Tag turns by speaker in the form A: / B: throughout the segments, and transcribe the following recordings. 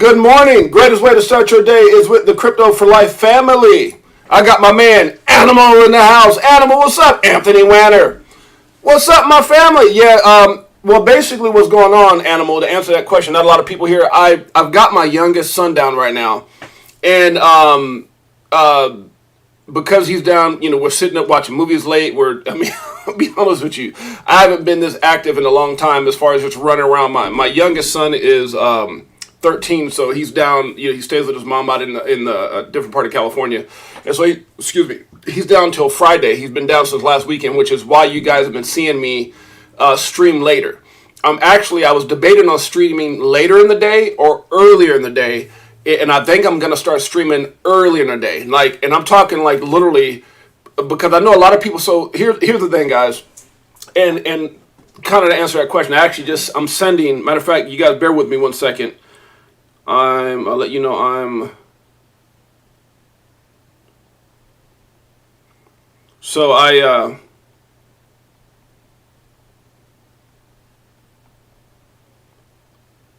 A: Good morning. Greatest way to start your day is with the Crypto for Life family. I got my man Animal in the house. Animal, what's up? Anthony Wanner. What's up, my family? Well, basically what's going on, Animal, to answer that question, not a lot of people here. I've got my youngest son down right now. And because he's down, we're sitting up watching movies late. I'll be honest with you, I haven't been this active in a long time as far as just running around. My youngest son is 13, so he's down. He stays with his mom out in the different part of California, and so he's down till Friday. He's been down since last weekend, which is why you guys have been seeing me stream later. I was debating on streaming later in the day or earlier in the day, and I think I'm gonna start streaming earlier in the day. And I'm talking literally, because I know a lot of people. So here's the thing, guys, and kind of to answer that question, I'm sending. Matter of fact, you guys bear with me one second. I'll let you know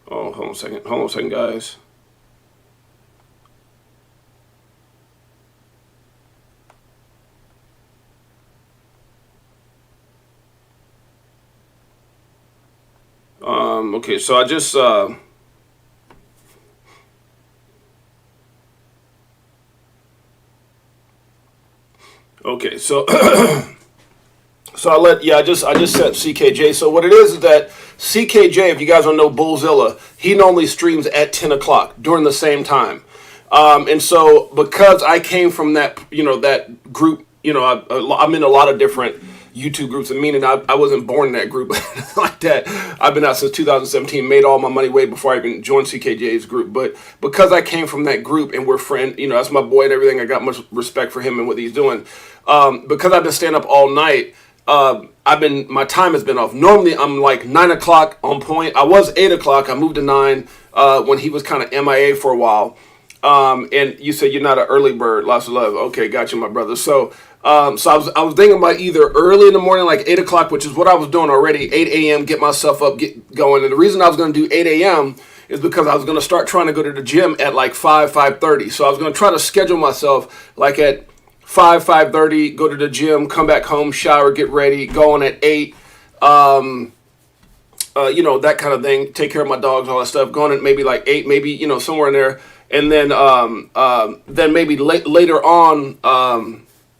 A: hold on a second, guys. Okay, so I just okay, so I just sent CKJ. So what it is that CKJ, if you guys don't know Bullzilla, he normally streams at 10 o'clock during the same time. And so because I came from that, that group, I'm in a lot of different YouTube groups, and meaning I wasn't born in that group like that. I've been out since 2017, made all my money way before I even joined CKJ's group. But because I came from that group and we're friends, that's my boy and everything, I got much respect for him and what he's doing. Because I've been staying up all night, my time has been off. Normally I'm like 9 o'clock on point. I was 8 o'clock. I moved to 9 when he was kind of MIA for a while. And you said you're not an early bird. Lots of love. Okay, got you, my brother. So I was thinking about either early in the morning, like 8 o'clock, which is what I was doing already, 8 a.m., get myself up, get going. And the reason I was going to do 8 a.m. is because I was going to start trying to go to the gym at like 5:30. So I was going to try to schedule myself like at 5:30, go to the gym, come back home, shower, get ready, go on at 8, that kind of thing, take care of my dogs, all that stuff, going at maybe like 8, maybe, somewhere in there. And then maybe later on,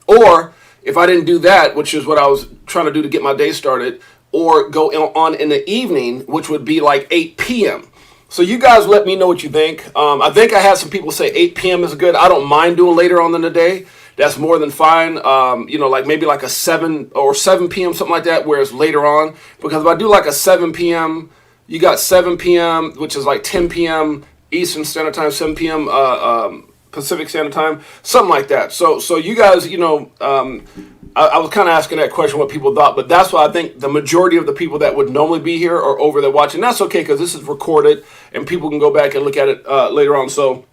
A: or if I didn't do that, which is what I was trying to do to get my day started, or go on in the evening, which would be like 8 p.m. So you guys let me know what you think. I think I had some people say 8 p.m. is good. I don't mind doing later on in the day. That's more than fine. Like maybe like a 7 or 7 p.m., something like that, where it's later on. Because if I do like a 7 p.m., you got 7 p.m., which is like 10 p.m. Eastern Standard Time, 7 p.m. Pacific Standard Time, something like that. So you guys, I was kind of asking that question, what people thought, but that's why I think the majority of the people that would normally be here are over there watching. That's okay, because this is recorded and people can go back and look at it later on. So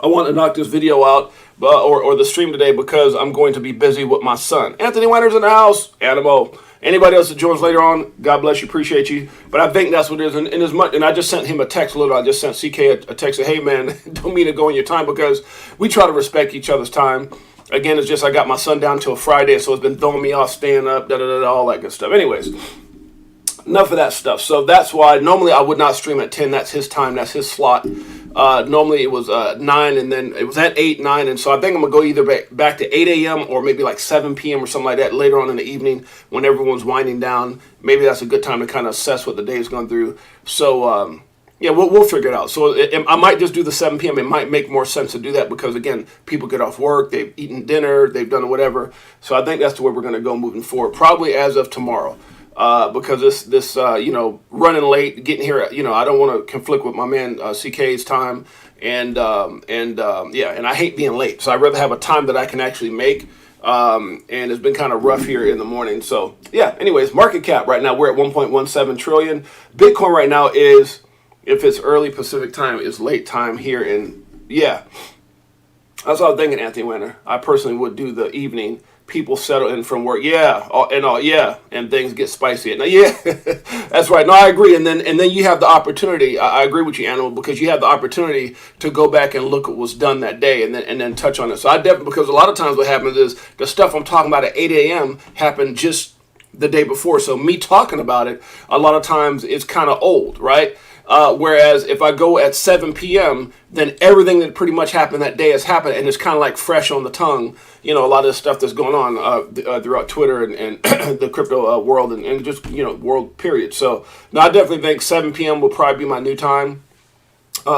A: I want to knock this video out or the stream today because I'm going to be busy with my son. Anthony Wanner's in the house. Animal. Anybody else that joins later on, God bless you, appreciate you. But I think that's what it is. And I just sent him a text I just sent CK a text, hey man, don't mean to go in your time, because we try to respect each other's time. Again, it's just I got my son down till Friday, so it's been throwing me off, staying up, all that good stuff. Anyways, enough of that stuff. So that's why normally I would not stream at 10. That's his time. That's his slot. Normally it was 9, and then it was at 8, 9, and so I think I'm going to go either back to 8 a.m. or maybe like 7 p.m. or something like that later on in the evening when everyone's winding down. Maybe that's a good time to kind of assess what the day's gone through. So, we'll figure it out. So I might just do the 7 p.m. It might make more sense to do that because, again, people get off work, they've eaten dinner, they've done whatever. So I think that's the way we're going to go moving forward, probably as of tomorrow. Because this running late, getting here, I don't want to conflict with my man CK's time, and I hate being late. So I'd rather have a time that I can actually make. And it's been kind of rough here in the morning. So yeah. Anyways, market cap right now we're at 1.17 trillion. Bitcoin right now is, if it's early Pacific time, is late time here in That's what I was thinking, Anthony Wanner. I personally would do the evening people settle in from work. Yeah, and things get spicy. Now, yeah, that's right. No, I agree. And then you have the opportunity. I agree with you, Animal, because you have the opportunity to go back and look at what's done that day, and then touch on it. So I definitely, because a lot of times what happens is the stuff I'm talking about at 8 a.m. happened just the day before. So me talking about it, a lot of times it's kind of old, right? Whereas if I go at 7 p.m., then everything that pretty much happened that day has happened, and it's kind of like fresh on the tongue. You know, a lot of the stuff that's going on throughout Twitter and the crypto world and just, world period. So, no, I definitely think 7 p.m. will probably be my new time.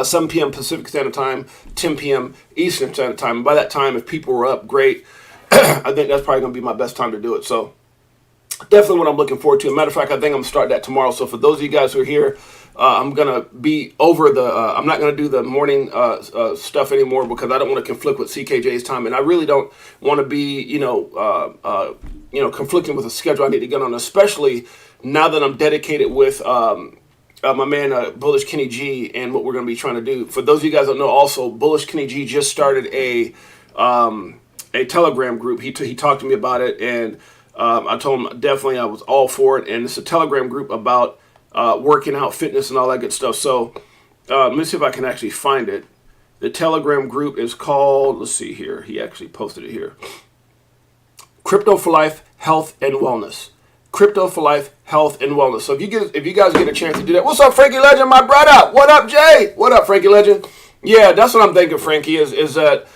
A: 7 p.m. Pacific Standard Time, 10 p.m. Eastern Standard Time. And by that time, if people were up, great. I think that's probably going to be my best time to do it. So, definitely what I'm looking forward to. As a matter of fact, I think I'm going to start that tomorrow. So for those of you guys who are here, I'm going to be over I'm not going to do the morning stuff anymore because I don't want to conflict with CKJ's time. And I really don't want to be, conflicting with a schedule I need to get on, especially now that I'm dedicated with my man, Bullish Kenny G, and what we're going to be trying to do. For those of you guys that know also, Bullish Kenny G just started a Telegram group. He talked to me about it, and I told him definitely I was all for it. And it's a Telegram group about working out, fitness, and all that good stuff. So let me see if I can actually find it. The Telegram group is called, let's see here. He actually posted it here. Crypto for Life, Health, and Wellness. Crypto for Life, Health, and Wellness. So if you guys get a chance to do that, what's up, Frankie Legend, my brother? What up, Jay? What up, Frankie Legend? Yeah, that's what I'm thinking, Frankie, is that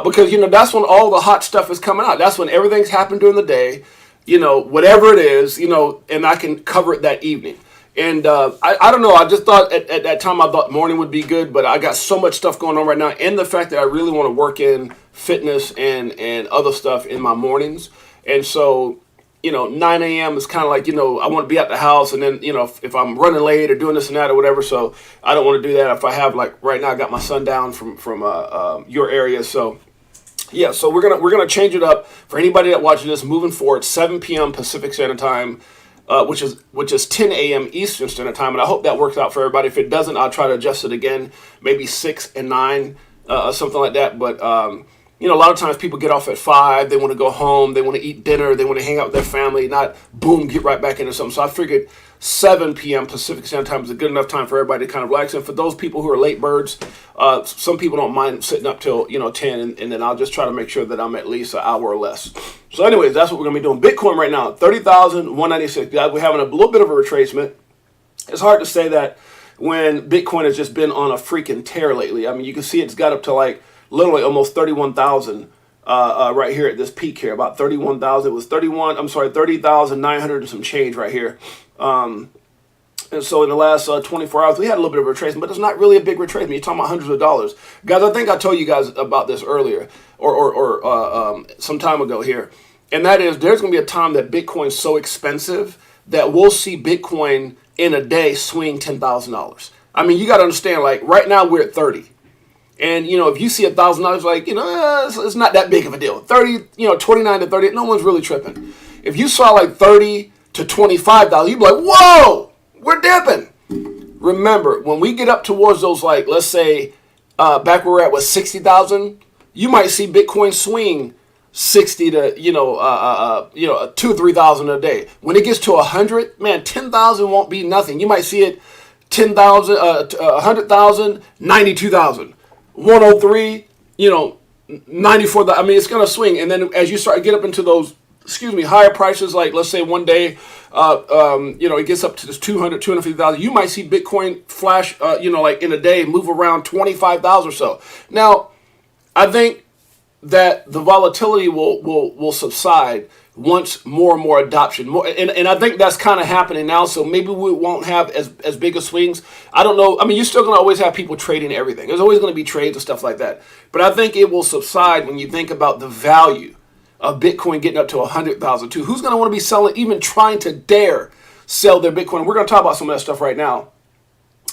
A: because, that's when all the hot stuff is coming out. That's when everything's happened during the day, whatever it is, and I can cover it that evening. And I don't know. I just thought at that time I thought morning would be good, but I got so much stuff going on right now. And the fact that I really want to work in fitness and other stuff in my mornings. And so, 9 a.m. is kind of like, I want to be at the house. And then, if I'm running late or doing this and that or whatever. So I don't want to do that. If I have, like right now, I got my son down from your area. So yeah, so we're gonna change it up for anybody that watches this moving forward. 7 p.m. Pacific Standard Time. Which is 10 a.m. Eastern Standard Time, and I hope that works out for everybody. If it doesn't, I'll try to adjust it again, maybe 6 and 9, something like that. But a lot of times people get off at 5, they want to go home, they want to eat dinner, they want to hang out with their family, not boom, get right back into something. So I figured 7 p.m. Pacific Standard Time is a good enough time for everybody to kind of relax. And for those people who are late birds, some people don't mind sitting up till 10, and then I'll just try to make sure that I'm at least an hour or less. So anyways, that's what we're going to be doing. Bitcoin right now, 30,196. Guys, we're having a little bit of a retracement. It's hard to say that when Bitcoin has just been on a freaking tear lately. I mean, you can see it's got up to like literally almost 31,000 right here at this peak here, about 31,000. It was 30,900 and some change right here. And so in the last 24 hours, we had a little bit of a retracement, but it's not really a big retracement. You're talking about hundreds of dollars. Guys, I think I told you guys about this earlier or some time ago here. And that is there's going to be a time that Bitcoin's so expensive that we'll see Bitcoin in a day swing $10,000. I mean, you got to understand, like right now we're at 30. And, if you see $1,000, like, it's not that big of a deal. 30, 29 to 30, no one's really tripping. If you saw like 30 to $25, you'd be like, whoa, we're dipping. Remember, when we get up towards those, like, let's say, back where we're at with 60,000, you might see Bitcoin swing 60 to, 2,000 or 3,000 a day. When it gets to 100, man, 10,000 won't be nothing. You might see it 10,000, 100,000, 92,000. 103, 94. I mean, it's going to swing. And then as you start to get up into those, higher prices, like let's say one day, it gets up to this 200, 250,000, you might see Bitcoin flash, like in a day, move around 25,000 or so. Now, I think that the volatility will subside once more and more adoption. And I think that's kind of happening now, so maybe we won't have as big of swings. I don't know. I mean, you're still going to always have people trading everything. There's always going to be trades and stuff like that. But I think it will subside when you think about the value of Bitcoin getting up to 100,000 too. Who's going to want to be selling, even trying to dare sell their Bitcoin? We're going to talk about some of that stuff right now.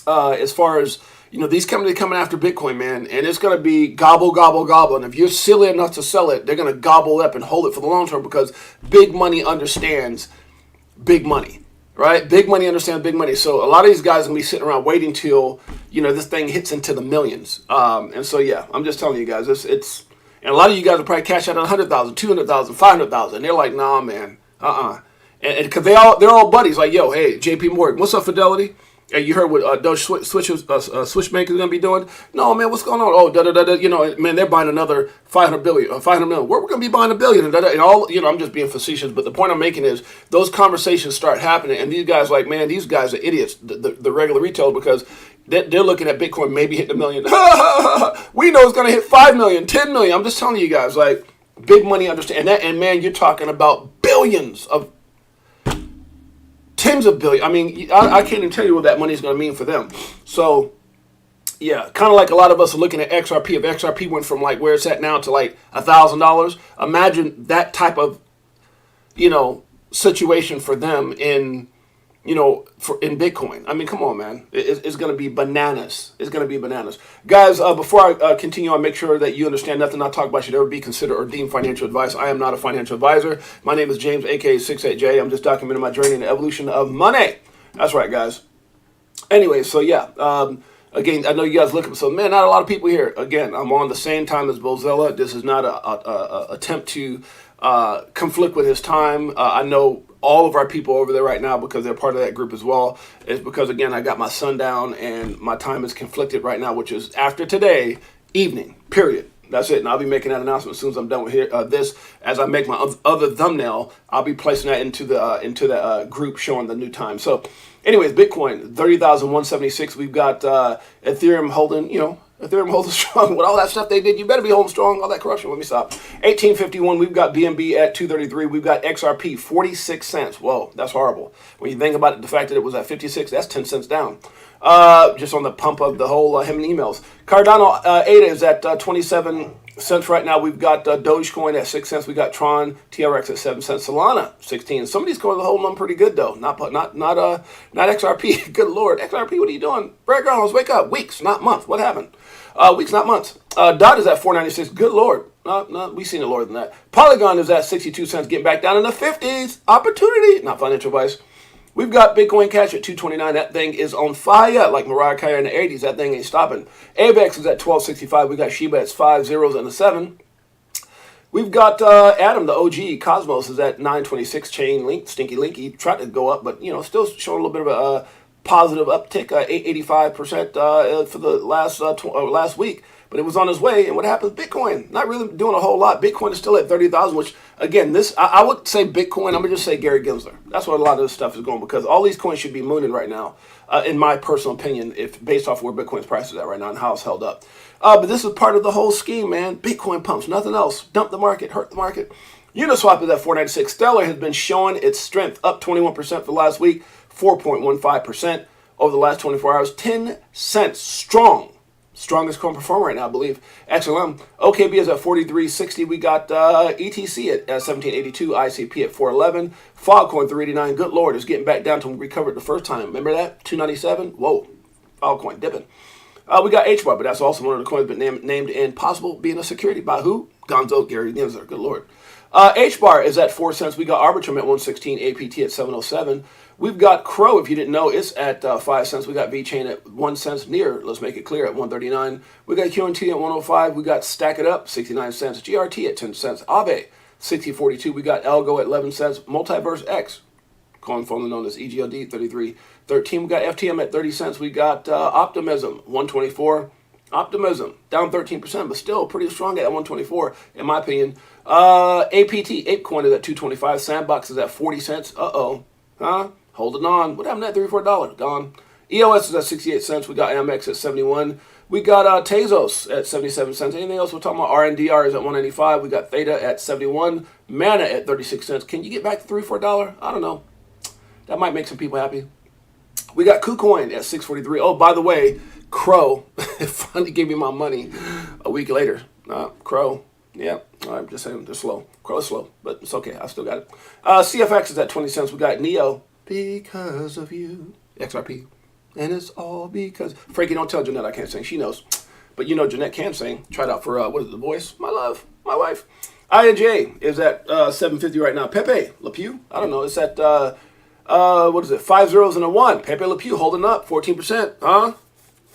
A: As far as, these companies coming after Bitcoin, man, and it's going to be gobble, gobble, gobble. And if you're silly enough to sell it, they're going to gobble up and hold it for the long term because big money understands big money, right? Big money understands big money. So a lot of these guys are going to be sitting around waiting till, this thing hits into the millions. And so, yeah, I'm just telling you guys, And a lot of you guys will probably cash out at 100,000, 200,000, 500,000. And they're like, nah, man, And because they're all buddies. Like, yo, hey, J.P. Morgan, what's up, Fidelity? Hey, you heard what Doge Switchbank is going to be doing? No, man, what's going on? Oh, You know, man, they're buying another 500 million. We're going to be buying $1 billion. And all, you know, I'm just being facetious. But the point I'm making is those conversations start happening. And these guys, like, man, these guys are idiots, the regular retailers, because they're looking at Bitcoin maybe hitting $1 million. We know it's going to hit 5 million, 10 million. I'm just telling you guys, like, big money, understand that. And man, you're talking about billions of tens of billions. I mean, I can't even tell you what that money is going to mean for them. So, yeah, kind of like a lot of us are looking at XRP. If XRP went from like where it's at now to like $1,000, imagine that type of, you know, situation for them in, you know, in Bitcoin. I mean, come on, man. It's going to be bananas. It's going to be bananas. Guys, before I continue, I make sure that you understand nothing I talk about should ever be considered or deemed financial advice. I am not a financial advisor. My name is James, a.k.a. 68J. I'm just documenting my journey in the evolution of money. That's right, guys. Anyway, so yeah. Again, I know you guys looking, so man, not a lot of people here. Again, I'm on the same time as Bozella. This is not a attempt to conflict with his time. I know all of our people over there right now, because they're part of that group as well, is because, again, I got my sundown and my time is conflicted right now, which is after today, evening, period. That's it. And I'll be making that announcement as soon as I'm done with this. As I make my other thumbnail, I'll be placing that into the group showing the new time. So anyways, Bitcoin, 30,176. We've got Ethereum holding, you know, Ethereum holding strong. With all that stuff they did, you better be holding strong. All that corruption. Let me stop. 1851. We've got BNB at 233. We've got XRP 46 cents. Whoa, that's horrible. When you think about it, the fact that it was at 56, that's 10 cents down. Just on the pump of the whole him and emails. Cardano ADA is at 27 cents right now. We've got Dogecoin at 6 cents. We got Tron TRX at 7 cents. Solana 16. Some of these coins are holding on pretty good though. Not XRP. Good Lord, XRP. What are you doing? Breadcrumbs, wake up. Weeks, not months. What happened? Weeks, not months. DOT is at 496. Good Lord. No, we've seen it lower than that. Polygon is at 62 cents, getting back down in the 50s. Opportunity. Not financial advice. We've got Bitcoin Cash at 229. That thing is on fire, like Mariah Carey in the 80s. That thing ain't stopping. AVAX is at 1265. We got Shiba at 5 zeros and a 7. We've got Atom, the OG. Cosmos is at 926. Chainlink, Stinky Linky, tried to go up, but, you know, still showing a little bit of a positive uptick, 85% for the last week. But it was on its way, and what happened? Bitcoin, not really doing a whole lot. Bitcoin is still at 30,000, which, again, I would say Bitcoin, I'm going to just say Gary Gensler. That's what a lot of this stuff is going, because all these coins should be mooning right now, in my personal opinion, if based off where Bitcoin's price is at right now and how it's held up. But this is part of the whole scheme, man. Bitcoin pumps, nothing else. Dump the market, hurt the market. Uniswap is at 496. Stellar has been showing its strength, up 21% for last week, 4.15% over the last 24 hours, 10 cents strong. Strongest coin performer right now, I believe. XLM. OKB is at 43.60. We got ETC at 17.82. ICP at 4.11. Filecoin 3.89. Good Lord, it's getting back down to when we recovered the first time. Remember that? 2.97. Whoa. Filecoin dipping. We got HBAR, but that's also one of the coins been named in possible being a security by who? Gonzo, Gary Gensler. Good Lord. HBAR is at 4 cents. We got Arbitrum at 116. APT at 707. We've got Crow, if you didn't know, it's at 5 cents. We got VChain at 1 cent near, let's make it clear, at 139. We got QNT at 105. We got Stack It Up, 69 cents. GRT at 10 cents. Aave, 60.42. We got Algo at 11 cents. Multiverse X, coin formerly known as EGLD, 33.13. We got FTM at 30 cents. We got Optimism, 124. Optimism, down 13%, but still pretty strong at 124, in my opinion. APT, ApeCoin is at 225. Sandbox is at 40 cents. Uh-oh. Huh? Holding on. What happened to that $3 $4? Gone. EOS is at 68 cents. We got Amex at 71. We got Tezos at 77 cents. Anything else we're talking about? RNDR is at 195. We got Theta at 71. Mana at 36 cents. Can you get back to $3 $4? I don't know. That might make some people happy. We got KuCoin at 643. Oh, by the way, Crow finally gave me my money a week later. Crow. Yeah, I'm just saying they're slow. Crow is slow, but it's okay. I still got it. CFX is at 20 cents. We got Neo. Because of you. XRP. And it's all because... Frankie, don't tell Jeanette I can't sing. She knows. But you know Jeanette can sing. Tried out for, what is it, The Voice? My love. My wife. INJ is at 750 right now. Pepe Le Pew. I don't know. It's at, what is it? 5 zeros and a 1. Pepe Le Pew holding up. 14%. Huh?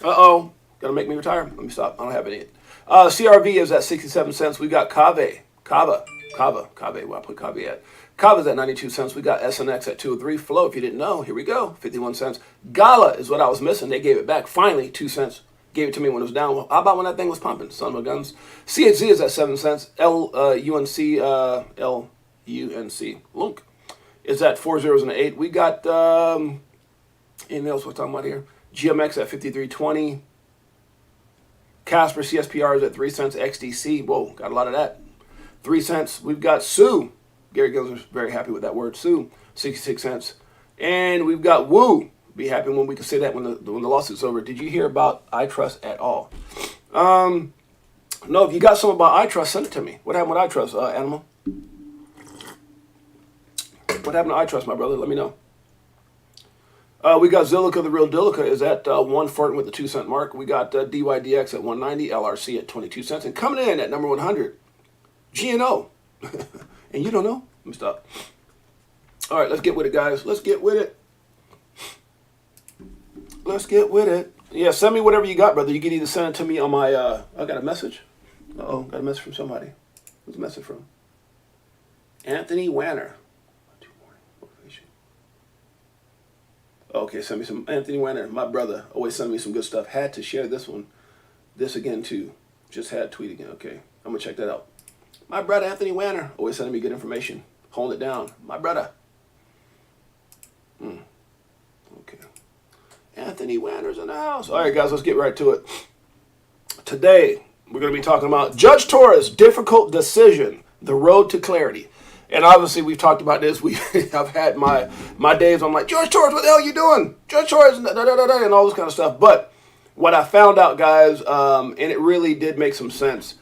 A: Uh-oh. Gonna make me retire. Let me stop. I don't have any. CRV is at 67 cents. We got Kave. Where I put Kave at? Kava's at 92 cents. We got SNX at 203. Flow, if you didn't know, here we go, 51 cents. Gala is what I was missing. They gave it back. Finally, 2 cents. Gave it to me when it was down. How about when that thing was pumping? Son of a guns. CHZ is at 7 cents. LUNC Lunk is at 4 zeros and an 8. We got anything else we're talking about here? GMX at 53.20. Casper CSPR is at 3 cents. XDC, whoa, got a lot of that. 3 cents. We've got Sue. Gary Gensler's very happy with that word, Sue. 66 cents. And we've got Woo. Be happy when we can say that when the lawsuit's over. Did you hear about iTrust at all? No, if you got something about iTrust, send it to me. What happened with iTrust, Animal? What happened to iTrust, my brother? Let me know. We got Zilliqa, the real Dillica, is at 1 flirting with the 2 cent mark. We got DYDX at 190, LRC at 22 cents. And coming in at number 100, GNO. And you don't know? Let me stop. All right, let's get with it, guys. Let's get with it. Let's get with it. Yeah, send me whatever you got, brother. You can either send it to me on my, I got a message. Uh-oh, got a message from somebody. Who's the message from? Anthony Wanner. Okay, send me some. Anthony Wanner, my brother, always send me some good stuff. Had to share this one. This again, too. Just had tweet again. Okay, I'm going to check that out. My brother, Anthony Wanner, always sending me good information. Holding it down. My brother. Okay. Anthony Wanner's in the house. All right, guys, let's get right to it. Today, we're going to be talking about Judge Torres' difficult decision, the road to clarity. And obviously, we've talked about this. I've had my days. I'm like, Judge Torres, what the hell are you doing? Judge Torres, and all this kind of stuff. But what I found out, guys, and it really did make some sense,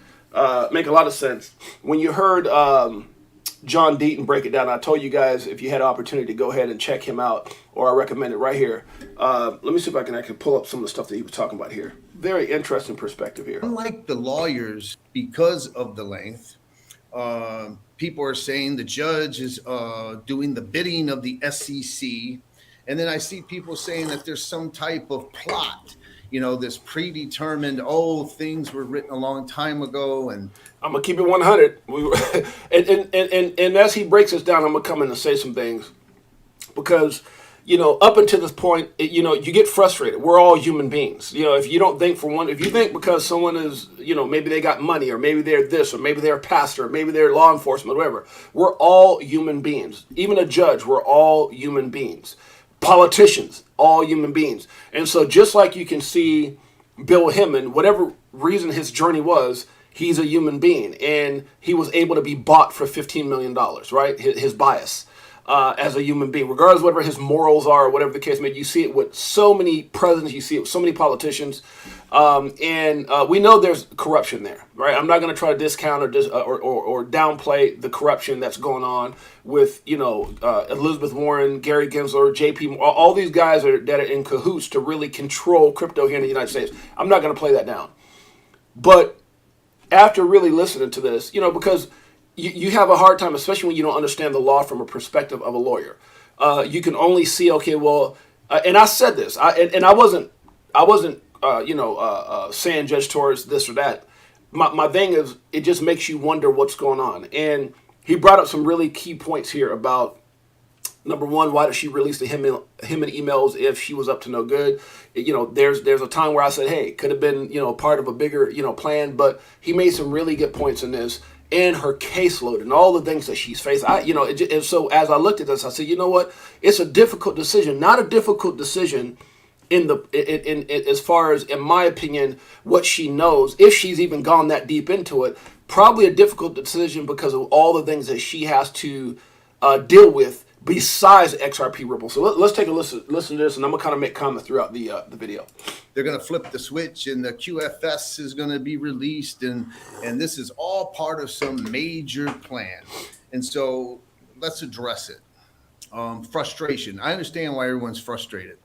A: make a lot of sense. When you heard John Deaton break it down, I told you guys if you had an opportunity to go ahead and check him out, or I recommend it right here. Let me see if I can pull up some of the stuff that he was talking about here. Very interesting perspective here.
B: Unlike the lawyers, because of the length, people are saying the judge is doing the bidding of the SEC. And then I see people saying that there's some type of plot, this predetermined, things were written a long time ago. And
A: I'm going to keep it 100. And as he breaks this down, I'm going to come in and say some things. Because, up until this point, you get frustrated. We're all human beings. If you don't think if you think because someone is, maybe they got money, or maybe they're this, or maybe they're a pastor, or maybe they're law enforcement, whatever. We're all human beings. Even a judge, we're all human beings. Politicians, all human beings. And so just like you can see Bill Hemmon, whatever reason his journey was, he's a human being. And he was able to be bought for $15 million, right? His bias. As a human being, regardless of whatever his morals are, or whatever the case may be. You see it with so many presidents, you see it with so many politicians, and we know there's corruption there, right? I'm not going to try to discount or downplay the corruption that's going on with, Elizabeth Warren, Gary Gensler, JP, all these guys that are in cahoots to really control crypto here in the United States. I'm not going to play that down. But after really listening to this, because you have a hard time, especially when you don't understand the law from a perspective of a lawyer. You can only see, okay, well, and I said this, I wasn't saying Judge Torres this or that. My thing is, it just makes you wonder what's going on. And he brought up some really key points here about, number one, why did she release the him and emails if she was up to no good? There's a time where I said, hey, could have been, part of a bigger, plan. But he made some really good points in this. And her caseload and all the things that she's faced. And so as I looked at this, I said, you know what? It's a difficult decision, not a difficult decision in as far as, in my opinion, what she knows, if she's even gone that deep into it, probably a difficult decision because of all the things that she has to deal with besides XRP Ripple. So let's take a listen to this, and I'm going to kind of make comments throughout the video.
B: They're going to flip the switch, and the QFS is going to be released, and this is all part of some major plan. And so let's address it. Frustration. I understand why everyone's frustrated.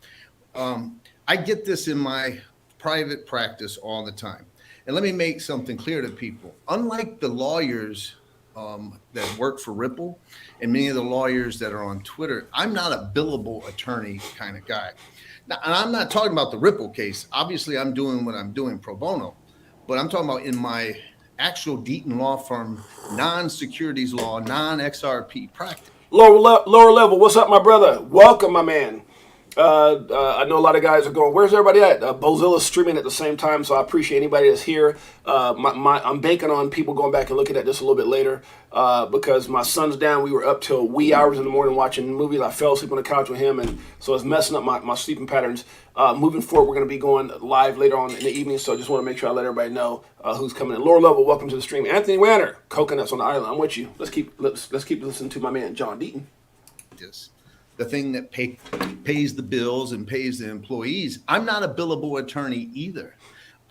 B: I get this in my private practice all the time. And let me make something clear to people. Unlike the lawyers that work for Ripple and many of the lawyers that are on Twitter, I'm not a billable attorney kind of guy. Now, and I'm not talking about the Ripple case. Obviously, I'm doing what I'm doing pro bono. but I'm talking about in my actual Deaton law firm, non-securities law, non-XRP practice.
A: Lower level, what's up, my brother? Welcome, my man. I know a lot of guys are going, where's everybody at? Bozilla's streaming at the same time, so I appreciate anybody that's here. I'm banking on people going back and looking at this a little bit later because my son's down. We were up till wee hours in the morning watching movies. I fell asleep on the couch with him, and so it's messing up my sleeping patterns. Moving forward, we're going to be going live later on in the evening, so I just want to make sure I let everybody know who's coming in. Lower level, welcome to the stream. Anthony Wanner, Coconuts on the Island. I'm with you. Let's keep listening to my man, John Deaton.
B: Yes. The thing that pays the bills and pays the employees. I'm not a billable attorney either.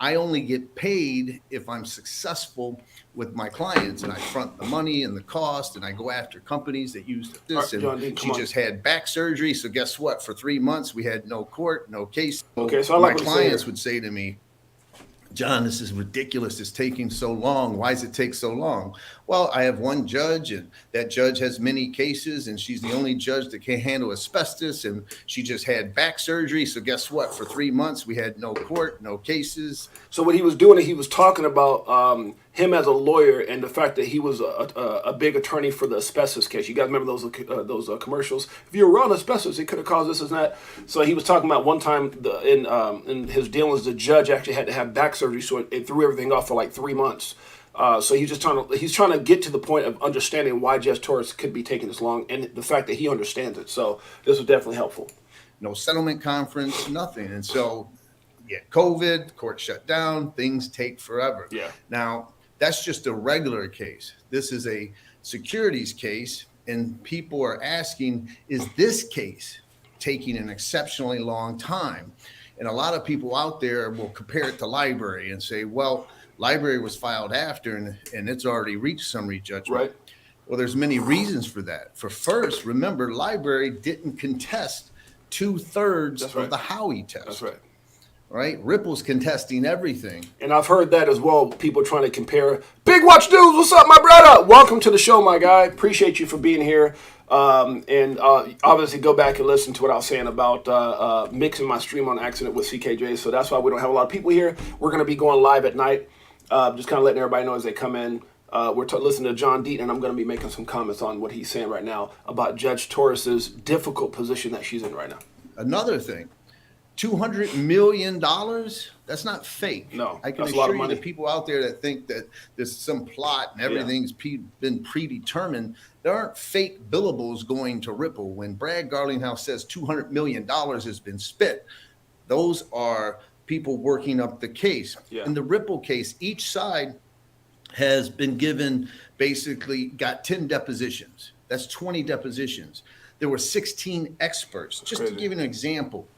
B: I only get paid if I'm successful with my clients and I front the money and the cost and I go after companies that use this.
A: Right, John,
B: and she just had back surgery. So guess what? For 3 months, we had no court, no case.
A: Okay, so I like
B: my clients would say to me, John, this is ridiculous. It's taking so long. Why does it take so long? Well, I have one judge, and that judge has many cases, and she's the only judge that can handle asbestos, and she just had back surgery. So guess what? For 3 months, we had no court, no cases.
A: So what he was doing, he was talking about him as a lawyer and the fact that he was a big attorney for the asbestos case. You guys remember those commercials? If you were on asbestos, it could have caused this and that. So he was talking about one time in his dealings, the judge actually had to have back surgery, so it threw everything off for like 3 months. So he's trying to get to the point of understanding why Judge Torres could be taking this long, and the fact that he understands it. So this was definitely helpful.
B: No settlement conference, nothing. And so, yeah, COVID, court shut down, things take forever.
A: Yeah.
B: Now, that's just a regular case. This is a securities case, and people are asking, is this case taking an exceptionally long time? And a lot of people out there will compare it to library and say, well, library was filed after and it's already reached summary judgment.
A: Right.
B: Well, there's many reasons for that. For first, remember, library didn't contest 2/3 of the Howey test.
A: That's right.
B: Right? Ripple's contesting everything.
A: And I've heard that as well. People trying to compare. Big Watch Dudes, what's up, my brother? Welcome to the show, my guy. Appreciate you for being here. And obviously go back and listen to what I was saying about mixing my stream on accident with CKJ. So that's why we don't have a lot of people here. We're going to be going live at night. Just kind of letting everybody know as they come in. We're listening to John Deaton, and I'm going to be making some comments on what he's saying right now about Judge Torres's difficult position that she's in right now.
B: Another thing. $200 million, that's not fake.
A: No,
B: I can
A: that's a lot of
B: assure you
A: money.
B: that people out there that think that there's some plot and everything's been predetermined, there aren't fake billables going to Ripple. When Brad Garlinghouse says $200 million has been spent, those are people working up the case.
A: Yeah.
B: In the Ripple case, each side has been given, basically got 10 depositions. That's 20 depositions. There were 16 experts. Just to give you an example,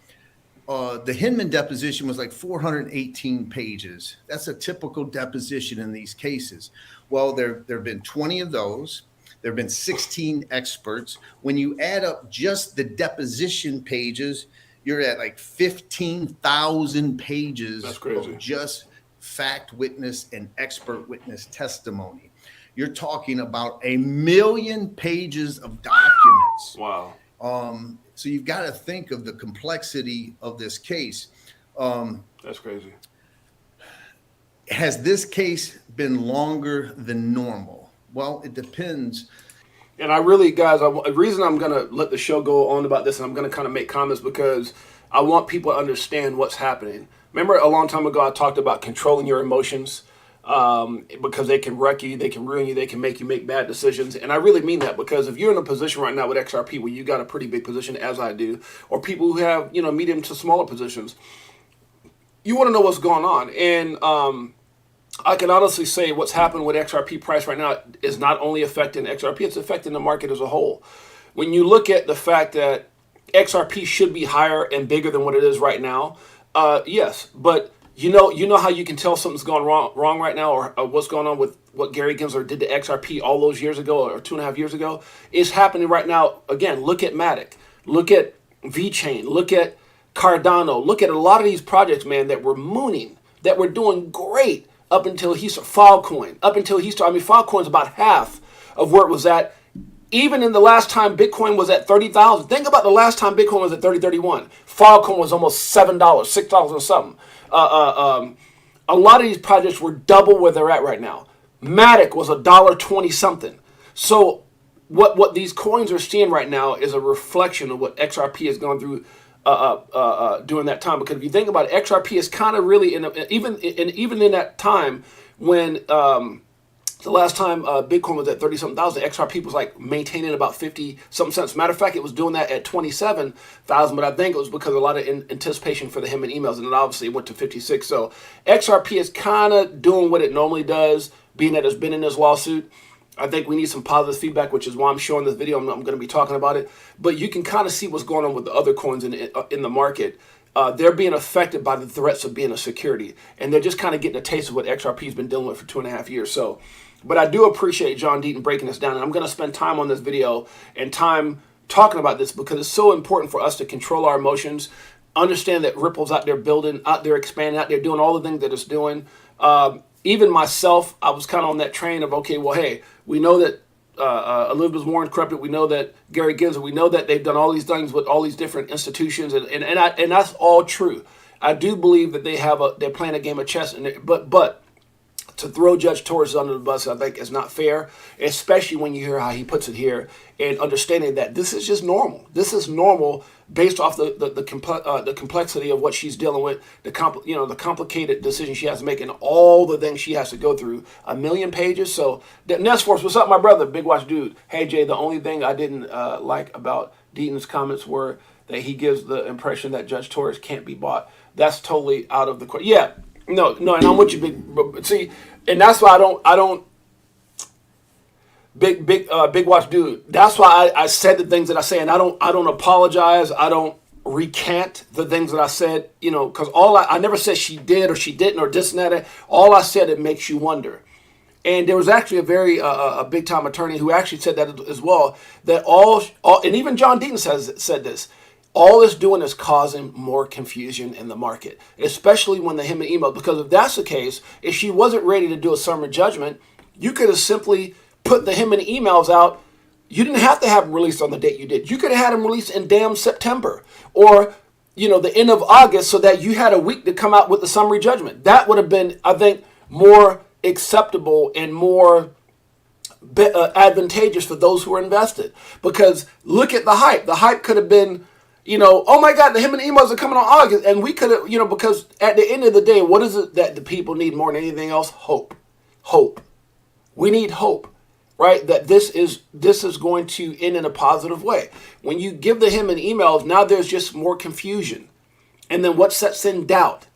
B: the Hinman deposition was like 418 pages. That's a typical deposition in these cases. Well, there have been 20 of those. There have been 16 experts. When you add up just the deposition pages, you're at like 15,000 pages of just fact witness and expert witness testimony. You're talking about 1 million pages of documents.
A: Wow.
B: So you've got to think of the complexity of this case.
A: That's crazy.
B: Has this case been longer than normal? Well, it depends.
A: And I really, guys, the reason I'm going to let the show go on about this, and I'm going to kind of make comments because I want people to understand what's happening. Remember a long time ago, I talked about controlling your emotions because they can wreck you, they can ruin you, they can make you make bad decisions. And I really mean that because if you're in a position right now with XRP where you got a pretty big position, as I do, or people who have, medium to smaller positions, you want to know what's going on. And I can honestly say what's happened with XRP price right now is not only affecting XRP, it's affecting the market as a whole. When you look at the fact that XRP should be higher and bigger than what it is right now, yes, but you know how you can tell something's gone wrong right now, or what's going on with what Gary Gensler did to XRP all those years ago, or 2.5 years ago, is happening right now. Again, look at Matic, look at VeChain, look at Cardano, look at a lot of these projects, man, that were mooning, that were doing great up until Filecoin. Filecoin's about half of where it was at. Even in the last time Bitcoin was at 30,000. Think about the last time Bitcoin was at 30, 31. Filecoin was almost $7, $6 or something. a lot of these projects were double where they're at right now. Matic was $1.20 something. So what these coins are seeing right now is a reflection of what XRP has gone through during that time. Because if you think about it, XRP is kind of really even in that time when the last time Bitcoin was at 30-something thousand, XRP was like maintaining about 50-something cents. Matter of fact, it was doing that at 27,000, but I think it was because of a lot of anticipation for the him and emails, and then obviously it went to 56. So XRP is kind of doing what it normally does, being that it's been in this lawsuit. I think we need some positive feedback, which is why I'm showing this video. I'm going to be talking about it. But you can kind of see what's going on with the other coins in the market. They're being affected by the threats of being a security. And they're just kind of getting a taste of what XRP has been dealing with for 2.5 years. So, but I do appreciate John Deaton breaking this down. And I'm going to spend time on this video and time talking about this because it's so important for us to control our emotions, understand that Ripple's out there building, out there expanding, out there doing all the things that it's doing. Even myself, I was kind of on that train of, okay, well, hey, we know that Elizabeth Warren's corrupted. We know that Gary Gibbs, we know that they've done all these things with all these different institutions, and that's all true. I do believe that they're playing a game of chess, but to throw Judge Torres under the bus, I think, is not fair, especially when you hear how he puts it here and understanding that this is just normal. This is normal based off the complexity of what she's dealing with, the complicated decisions she has to make, and all the things she has to go through. 1 million pages. So, Nestforce, what's up, my brother? Big Watch Dude. Hey, Jay, the only thing I didn't like about Deaton's comments were that he gives the impression that Judge Torres can't be bought. That's totally out of the question. Yeah. No, and I'm with you, Big. See, and that's why I don't. Big Watch Dude. That's why I said the things that I say, and I don't apologize. I don't recant the things that I said. Because I never said she did or she didn't or this and that. All I said, it makes you wonder. And there was actually a very a big time attorney who actually said that as well. That all and even John Deaton said this. All it's doing is causing more confusion in the market, especially when the him and email. Because if that's the case, if she wasn't ready to do a summary judgment, you could have simply put the him and emails out. You didn't have to have them released on the date you did. You could have had them released in damn September or the end of August, so that you had a week to come out with the summary judgment. That would have been, I think, more acceptable and more advantageous for those who are invested. Because look at the hype. The hype could have been, oh my God, the him and emails are coming on August. And we could have, because at the end of the day, what is it that the people need more than anything else? Hope. Hope. We need hope, right? That this is going to end in a positive way. When you give the him and emails, now there's just more confusion. And then what sets in doubt,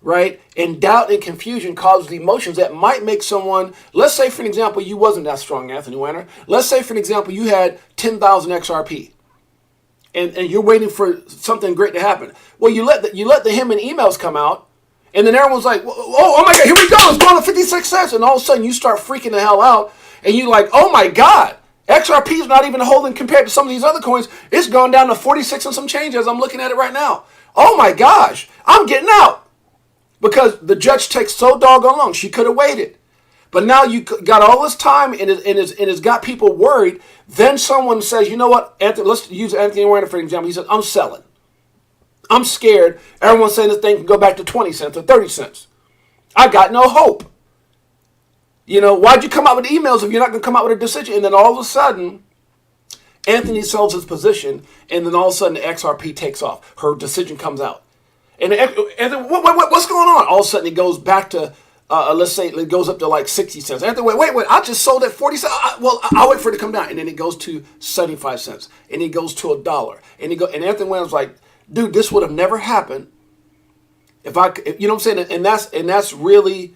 A: right? And doubt and confusion causes emotions that might make someone, let's say for an example, you wasn't that strong, Anthony Weiner. Let's say for an example, you had 10,000 XRP. And you're waiting for something great to happen. Well, you let the him and emails come out, and then everyone's like, oh my God, here we go, it's going to 56 cents. And all of a sudden you start freaking the hell out, and you're like, oh my God, XRP is not even holding compared to some of these other coins. It's gone down to 46 and some change as I'm looking at it right now. Oh my gosh, I'm getting out. Because the judge takes so doggone long. She could have waited. But now you got all this time and it's got people worried. Then someone says, you know what, Anthony, let's use Anthony Weiner for example. He says, I'm selling. I'm scared. Everyone's saying this thing can go back to 20 cents or 30 cents. I got no hope. Why'd you come out with emails if you're not going to come out with a decision? And then all of a sudden, Anthony sells his position, and then all of a sudden the XRP takes off. Her decision comes out. And Anthony, what's going on? All of a sudden it goes back to, let's say it goes up to like 60 cents. Anthony, wait, I just sold at 40 cents. I'll wait for it to come down. And then it goes to 75 cents. And it goes to $1. And Anthony Williams like, dude, this would have never happened if what I'm saying? And that's really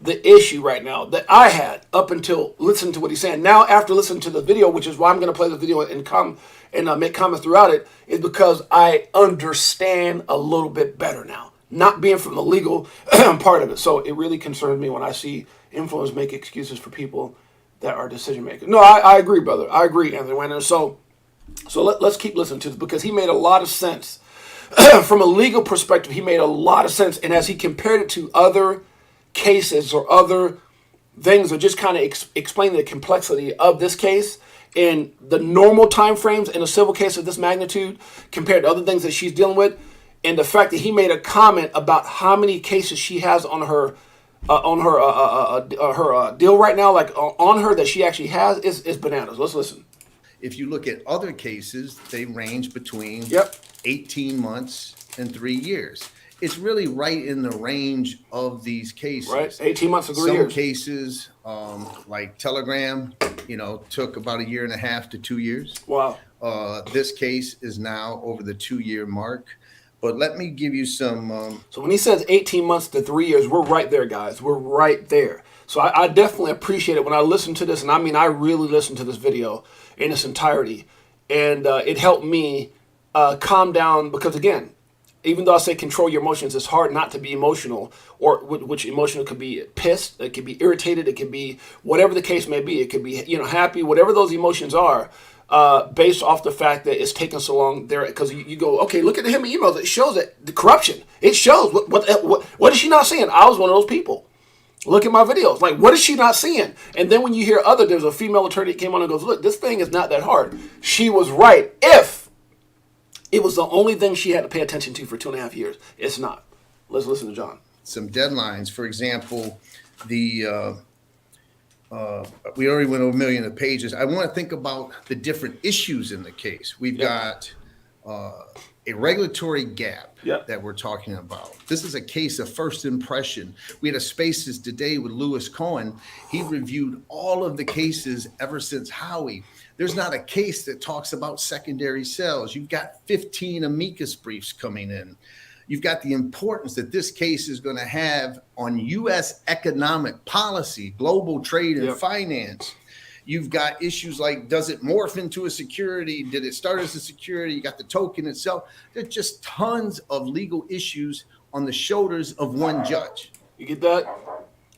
A: the issue right now that I had up until listening to what he's saying. Now, after listening to the video, which is why I'm going to play the video and make comments throughout it, is because I understand a little bit better now, not being from the legal part of it. So it really concerns me when I see influencers make excuses for people that are decision makers. No, I agree, brother. I agree, Anthony Weiner. So let's keep listening to this because he made a lot of sense. From a legal perspective, he made a lot of sense. And as he compared it to other cases or other things, or just kind of explain the complexity of this case and the normal time frames in a civil case of this magnitude compared to other things that she's dealing with, And the fact that he made a comment about how many cases she has on her deal right now, like on her that she actually has, is bananas. Let's listen.
B: If you look at other cases, they range between
A: Yep.
B: 18 months and 3 years. It's really right in the range of these cases.
A: Right, 18 months to 3
B: Some
A: years.
B: cases, like Telegram, took about 1.5 to 2 years.
A: Wow.
B: This case is now over the 2-year mark. But let me give you some.
A: So when he says 18 months to 3 years, we're right there, guys. We're right there. So I definitely appreciate it when I listen to this, and I mean I really listened to this video in its entirety, and it helped me calm down because, again, even though I say control your emotions, it's hard not to be emotional, or which emotional could be pissed, it could be irritated, it could be whatever the case may be. It could be happy, whatever those emotions are. Based off the fact that it's taken so long there, because you go, okay, look at him emails. It shows that the corruption. It shows what is she not seeing? I was one of those people. Look at my videos. Like, what is she not seeing? And then when you hear there's a female attorney that came on and goes, look, this thing is not that hard. She was right. If it was the only thing she had to pay attention to for 2.5 years, it's not. Let's listen to John.
B: Some deadlines, for example, we already went over 1 million of pages. I want to think about the different issues in the case. We've got a regulatory gap that we're talking about. This is a case of first impression. We had a Spaces today with Lewis Cohen. He reviewed all of the cases ever since Howie. There's not a case that talks about secondary sales. You've got 15 amicus briefs coming in. You've got the importance that this case is going to have on U.S. economic policy, global trade and finance. You've got issues like, does it morph into a security? Did it start as a security? You got the token itself. There's just tons of legal issues on the shoulders of one judge.
A: You get that?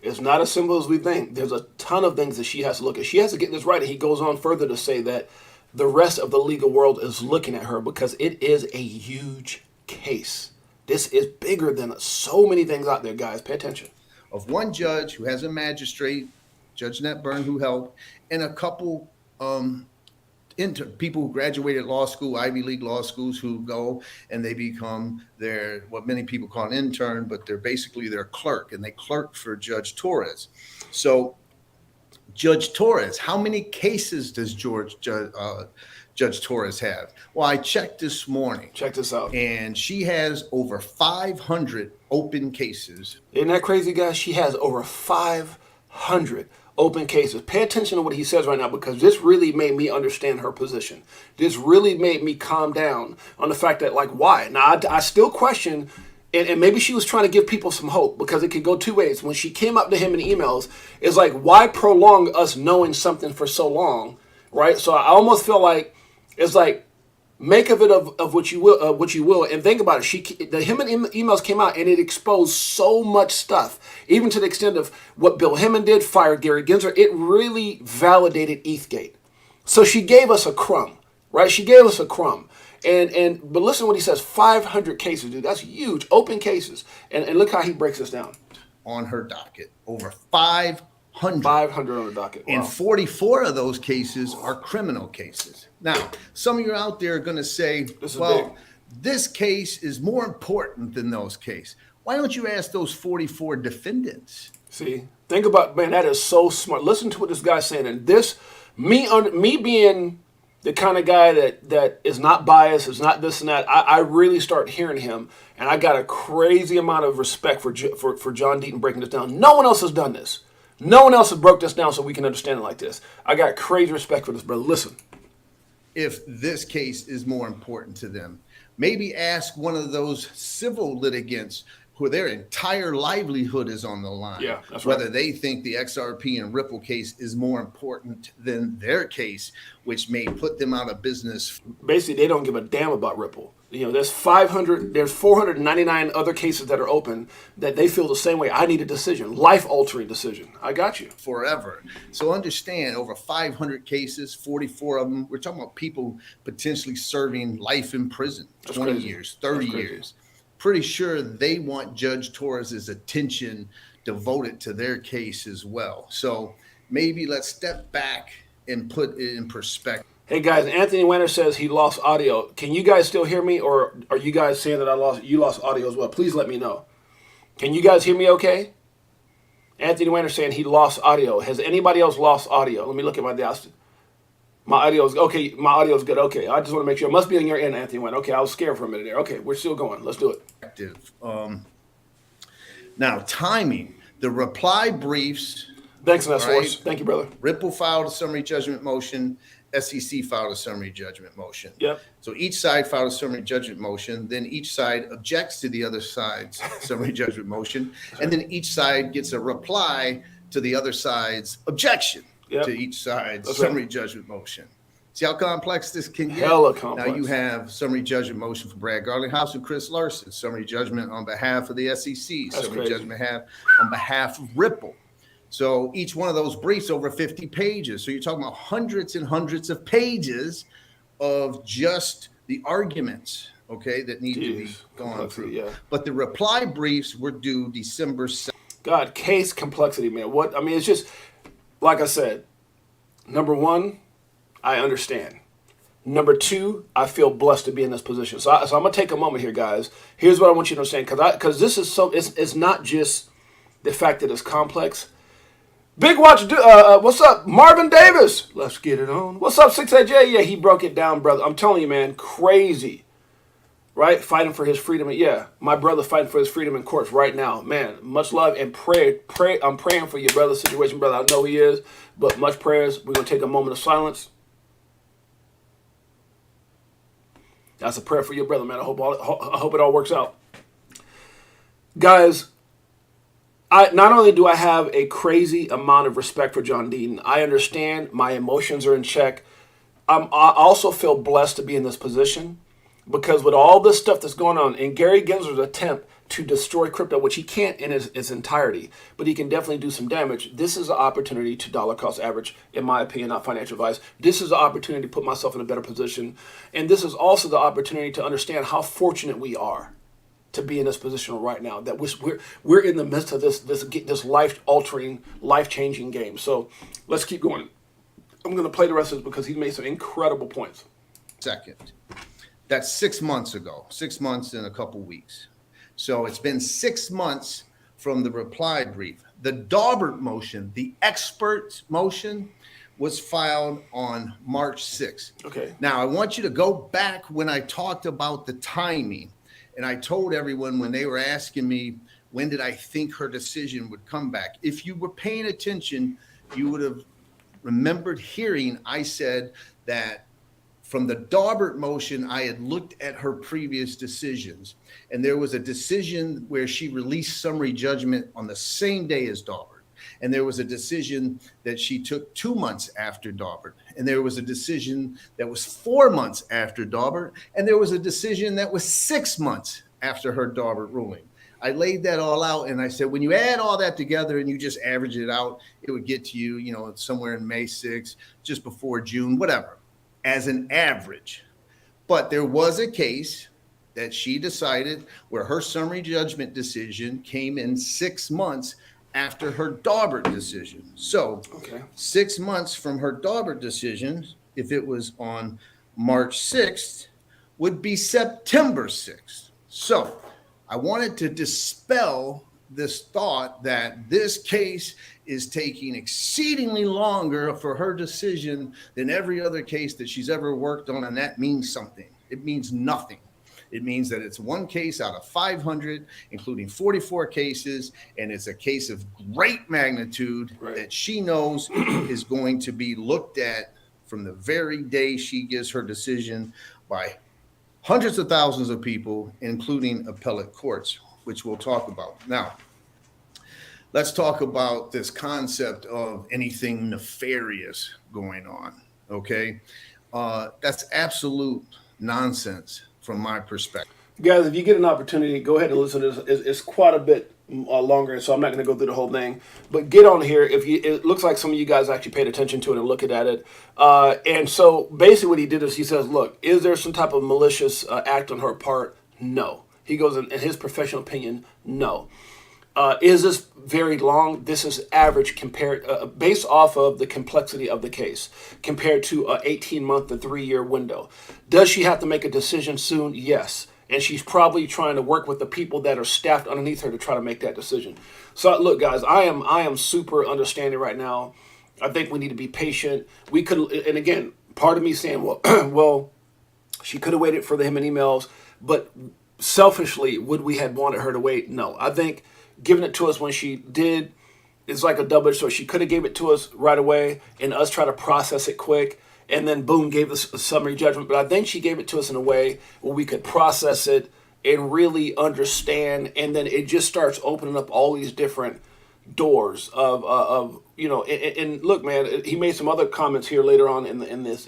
A: It's not as simple as we think. There's a ton of things that she has to look at. She has to get this right. And he goes on further to say that the rest of the legal world is looking at her because it is a huge case. This is bigger than so many things out there, guys. Pay attention.
B: Of one judge who has a magistrate, Judge Nett Byrne, who helped, and a couple people who graduated law school, Ivy League law schools, who go and they become what many people call an intern, but they're basically their clerk, and they clerk for Judge Torres. So Judge Torres, how many cases does Judge Torres have? Well, I checked this morning.
A: Check this out.
B: And she has over 500 open cases.
A: Isn't that crazy, guys? She has over 500 open cases. Pay attention to what he says right now, because this really made me understand her position. This really made me calm down on the fact that, like, why? Now, I still question, and maybe she was trying to give people some hope, because it could go two ways. When she came up to him in emails, it's like, why prolong us knowing something for so long, right? So I almost feel like it's like, make of it of what you will, and think about it. The emails came out, and it exposed so much stuff, even to the extent of what Bill Hemmon did, fired Gary Gensler. It really validated ETHgate. So she gave us a crumb, right? She gave us a crumb. But listen to what he says: 500 cases, dude. That's huge, open cases. And look how he breaks this down.
B: On her docket, over 500
A: on the docket. Wow.
B: And 44 of those cases are criminal cases. Now, some of you out there are going to say, well, this case is more important than those cases. Why don't you ask those 44 defendants?
A: See, think about, man, that is so smart. Listen to what this guy's saying. And this, me being the kind of guy that is not biased, is not this and that, I really start hearing him. And I got a crazy amount of respect for John Deaton breaking this down. No one else has done this. No one else has broke this down so we can understand it like this. I got crazy respect for this, brother. Listen.
B: If this case is more important to them, maybe ask one of those civil litigants who their entire livelihood is on the line.
A: Yeah, that's
B: whether
A: right.
B: they think the XRP and Ripple case is more important than their case, which may put them out of business.
A: Basically, they don't give a damn about Ripple. There's 499 other cases that are open that they feel the same way. I need a decision, life-altering decision. I got you.
B: Forever. So understand, over 500 cases, 44 of them, we're talking about people potentially serving life in prison,
A: That's
B: 20
A: crazy.
B: years, 30 years. Pretty sure they want Judge Torres's attention devoted to their case as well. So maybe let's step back and put it in perspective.
A: Hey guys, Anthony Wenner says he lost audio. Can you guys still hear me, or are you guys saying that you lost audio as well? Please let me know. Can you guys hear me okay? Anthony Wenner saying he lost audio. Has anybody else lost audio? Let me look at my desk. My audio is okay. My audio is good. Okay, I just want to make sure. It must be on your end, Anthony Wenner. Okay, I was scared for a minute there. Okay, we're still going. Let's do it.
B: Now, timing. The reply briefs.
A: Thanks, Ness
B: Right.
A: Horse. Thank you, brother.
B: Ripple filed a summary judgment motion. SEC filed a summary judgment motion.
A: Yep.
B: So each side filed a summary judgment motion. Then each side objects to the other side's summary judgment motion. And then each side gets a reply to the other side's objection
A: Yep.
B: to each side's
A: That's
B: summary
A: right.
B: judgment motion. See how complex this can get?
A: Hella complex.
B: Now you have summary judgment motion for Brad Garlinghouse and Chris Larson, summary judgment on behalf of the SEC,
A: That's
B: summary
A: crazy.
B: judgment on behalf of Ripple. So each one of those briefs over 50 pages. So you're talking about hundreds and hundreds of pages of just the arguments, okay, that need to be
A: Jeez.
B: gone
A: Complexity,
B: through.
A: yeah.
B: But the reply briefs were due December 2nd.
A: God, case complexity, man. What I mean, it's just like I said. Number one, I understand. Number two, I feel blessed to be in this position. So I'm gonna take a moment here, guys. Here's what I want you to understand, because this is so. It's not just the fact that it's complex. Big Watch, what's up, Marvin Davis? Let's get it on. What's up, 6AJ? Yeah, he broke it down, brother. I'm telling you, man, crazy. Right, fighting for his freedom. Yeah, my brother fighting for his freedom in courts right now. Man, much love and pray. I'm praying for your brother's situation, brother. I know he is, but much prayers. We're gonna take a moment of silence. That's a prayer for your brother, man. I hope it all works out, guys. Not only do I have a crazy amount of respect for John Deaton, I understand my emotions are in check. I also feel blessed to be in this position because with all this stuff that's going on, and Gary Gensler's attempt to destroy crypto, which he can't in its entirety, but he can definitely do some damage. This is an opportunity to dollar cost average, in my opinion, not financial advice. This is an opportunity to put myself in a better position. And this is also the opportunity to understand how fortunate we are to be in this position right now, that we're in the midst of this life-altering, life-changing game. So let's keep going. I'm going to play the rest of this because he made some incredible points.
B: That's 6 months ago, 6 months and a couple weeks. So it's been 6 months from the reply brief. The Daubert motion, the expert motion, was filed on March 6th.
A: Okay.
B: Now, I want you to go back when I talked about the timing. And I told everyone when they were asking me, when did I think her decision would come back? If you were paying attention, you would have remembered hearing I said that from the Daubert motion, I had looked at her previous decisions. And there was a decision where she released summary judgment on the same day as Daubert. And there was a decision that she took 2 months after Daubert. And there was a decision that was 4 months after Daubert. And there was a decision that was 6 months after her Daubert ruling. I laid that all out and I said, when you add all that together and you just average it out, it would get to you, somewhere in May 6th, just before June, whatever, as an average. But there was a case that she decided where her summary judgment decision came in 6 months after her Daubert decision. So 6 months from her Daubert decision, if it was on March 6th, would be September 6th. So I wanted to dispel this thought that this case is taking exceedingly longer for her decision than every other case that she's ever worked on, and that means something. It means nothing. It means that it's one case out of 500, including 44 cases, and it's a case of great magnitude that she knows is going to be looked at from the very day she gives her decision by hundreds of thousands of people, including appellate courts, which we'll talk about. Now, let's talk about this concept of anything nefarious going on, okay? That's absolute nonsense from my perspective.
A: Guys, if you get an opportunity, go ahead and listen to this. It's quite a bit longer, so I'm not going to go through the whole thing. But get on here. It looks like some of you guys actually paid attention to it and looking at it. And so basically what he did is he says, look, is there some type of malicious act on her part? No. He goes, in his professional opinion, no. Is this very long? This is average compared based off of the complexity of the case compared to a 18-month to 3-year window. Does she have to make a decision soon? Yes. And she's probably trying to work with the people that are staffed underneath her to try to make that decision. So look, guys, I am super understanding right now. I think we need to be patient. We could, and again, part of me saying, well, well, she could have waited for him in emails, but selfishly, would we have wanted her to wait? No. I think giving it to us when she did is like a double. So she could have gave it to us right away and us try to process it quick, and then boom, gave us a summary judgment. But I think she gave it to us in a way where we could process it and really understand, and then it just starts opening up all these different doors of you know. And look, man, he made some other comments here later on in this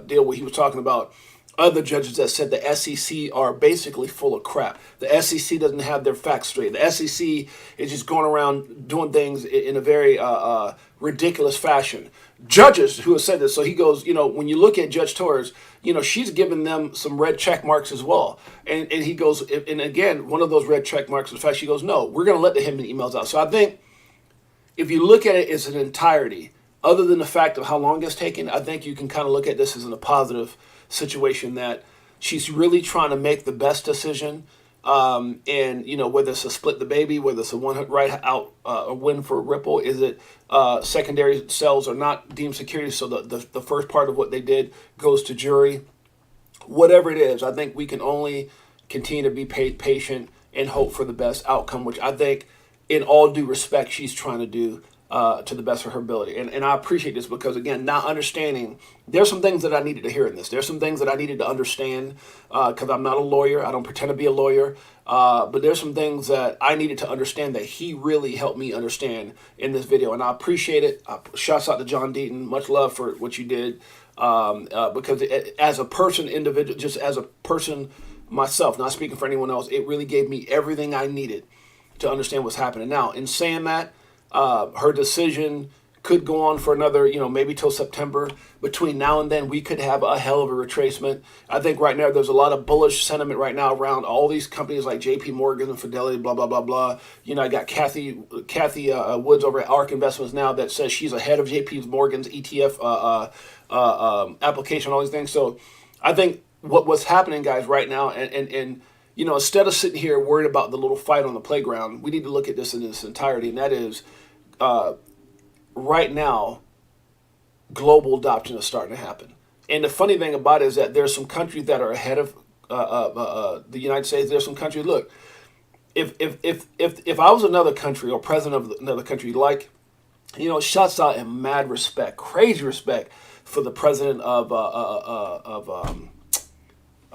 A: deal where he was talking about other judges that said the SEC are basically full of crap. The SEC doesn't have their facts straight. The SEC is just going around doing things in a very ridiculous fashion. Judges who have said this, so he goes, you know, when you look at Judge Torres, you know, she's given them some red check marks as well. And he goes, and again, one of those red check marks is the fact she goes, no, we're going to let the hidden emails out. So I think if you look at it as an entirety, other than the fact of how long it's taken, I think you can kind of look at this as a positive situation that she's really trying to make the best decision. And, you know, whether it's a split the baby, whether it's a one right out a win for Ripple, is it secondary sales are not deemed securities, so the first part of what they did goes to jury. Whatever it is, I think we can only continue to be patient and hope for the best outcome, which I think, in all due respect, she's trying to do to the best of her ability. And I appreciate this because, again, not understanding, there's some things that I needed to hear in this. There's some things that I needed to understand because I'm not a lawyer. I don't pretend to be a lawyer. But there's some things that I needed to understand that he really helped me understand in this video. And I appreciate it. Shouts out to John Deaton. Much love for what you did. Because as a person, individual, just as a person myself, not speaking for anyone else, it really gave me everything I needed to understand what's happening. Now, in saying that, her decision could go on for another, you know, maybe till September. Between now and then, we could have a hell of a retracement. I think right now there's a lot of bullish sentiment right now around all these companies like JP Morgan and Fidelity, blah, blah, blah, blah. You know, I got Kathy Woods over at ARK Investments now that says she's ahead of JP Morgan's ETF application, all these things. So I think what's happening, guys, right now, and you know, instead of sitting here worried about the little fight on the playground, we need to look at this in its entirety, and that is, right now, global adoption is starting to happen. And the funny thing about it is that there's some countries that are ahead of the United States. There's some countries. Look, if I was another country or president of another country, like, you know, shouts out in mad respect, crazy respect for the president of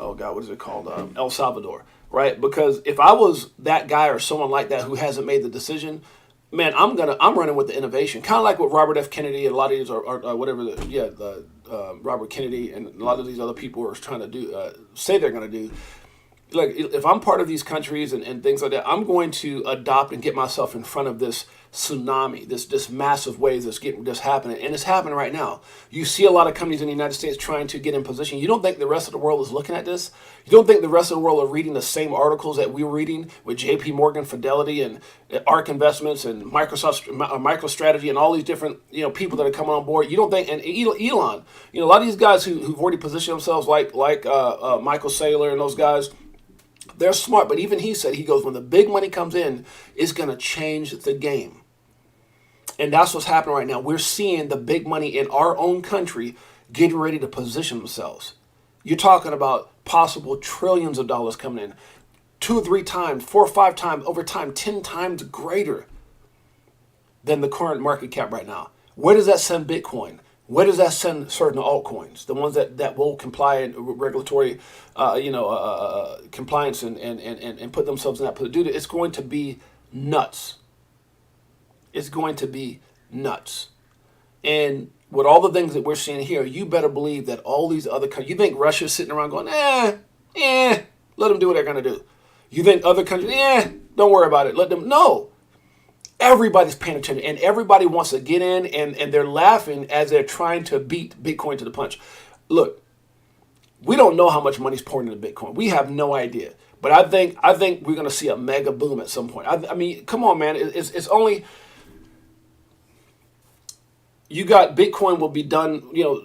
A: oh God, what is it called? El Salvador, right? Because if I was that guy or someone like that who hasn't made the decision, man, I'm running with the innovation, kind of like what Robert F. Kennedy and a lot of these are whatever, Robert Kennedy and a lot of these other people are trying to do, say they're going to do. Like, if I'm part of these countries and things like that, I'm going to adopt and get myself in front of this tsunami, this massive wave that's happening, and it's happening right now. You see a lot of companies in the United States trying to get in position. You don't think the rest of the world is looking at this? You don't think the rest of the world are reading the same articles that we're reading with JP Morgan, Fidelity, and ARK Investments, and MicroStrategy, and all these different, you know, people that are coming on board? You don't think, and Elon, you know, a lot of these guys who've already positioned themselves like Michael Saylor and those guys, they're smart, but even he said, he goes, when the big money comes in, it's going to change the game. And that's what's happening right now. We're seeing the big money in our own country getting ready to position themselves. You're talking about possible trillions of dollars coming in, 2 or 3 times, 4 or 5 times, over time, 10 times greater than the current market cap right now. Where does that send Bitcoin? Where does that send certain altcoins, the ones that will comply in regulatory, compliance and put themselves in that position? Dude, it's going to be nuts. It's going to be nuts. And with all the things that we're seeing here, you better believe that all these other countries, you think Russia's sitting around going, let them do what they're going to do. You think other countries, don't worry about it. Let them, no. Everybody's paying attention, and everybody wants to get in, and they're laughing as they're trying to beat Bitcoin to the punch. Look, we don't know how much money's pouring into Bitcoin. We have no idea. But I think we're going to see a mega boom at some point. I mean, come on, man. It's only, you got Bitcoin will be done,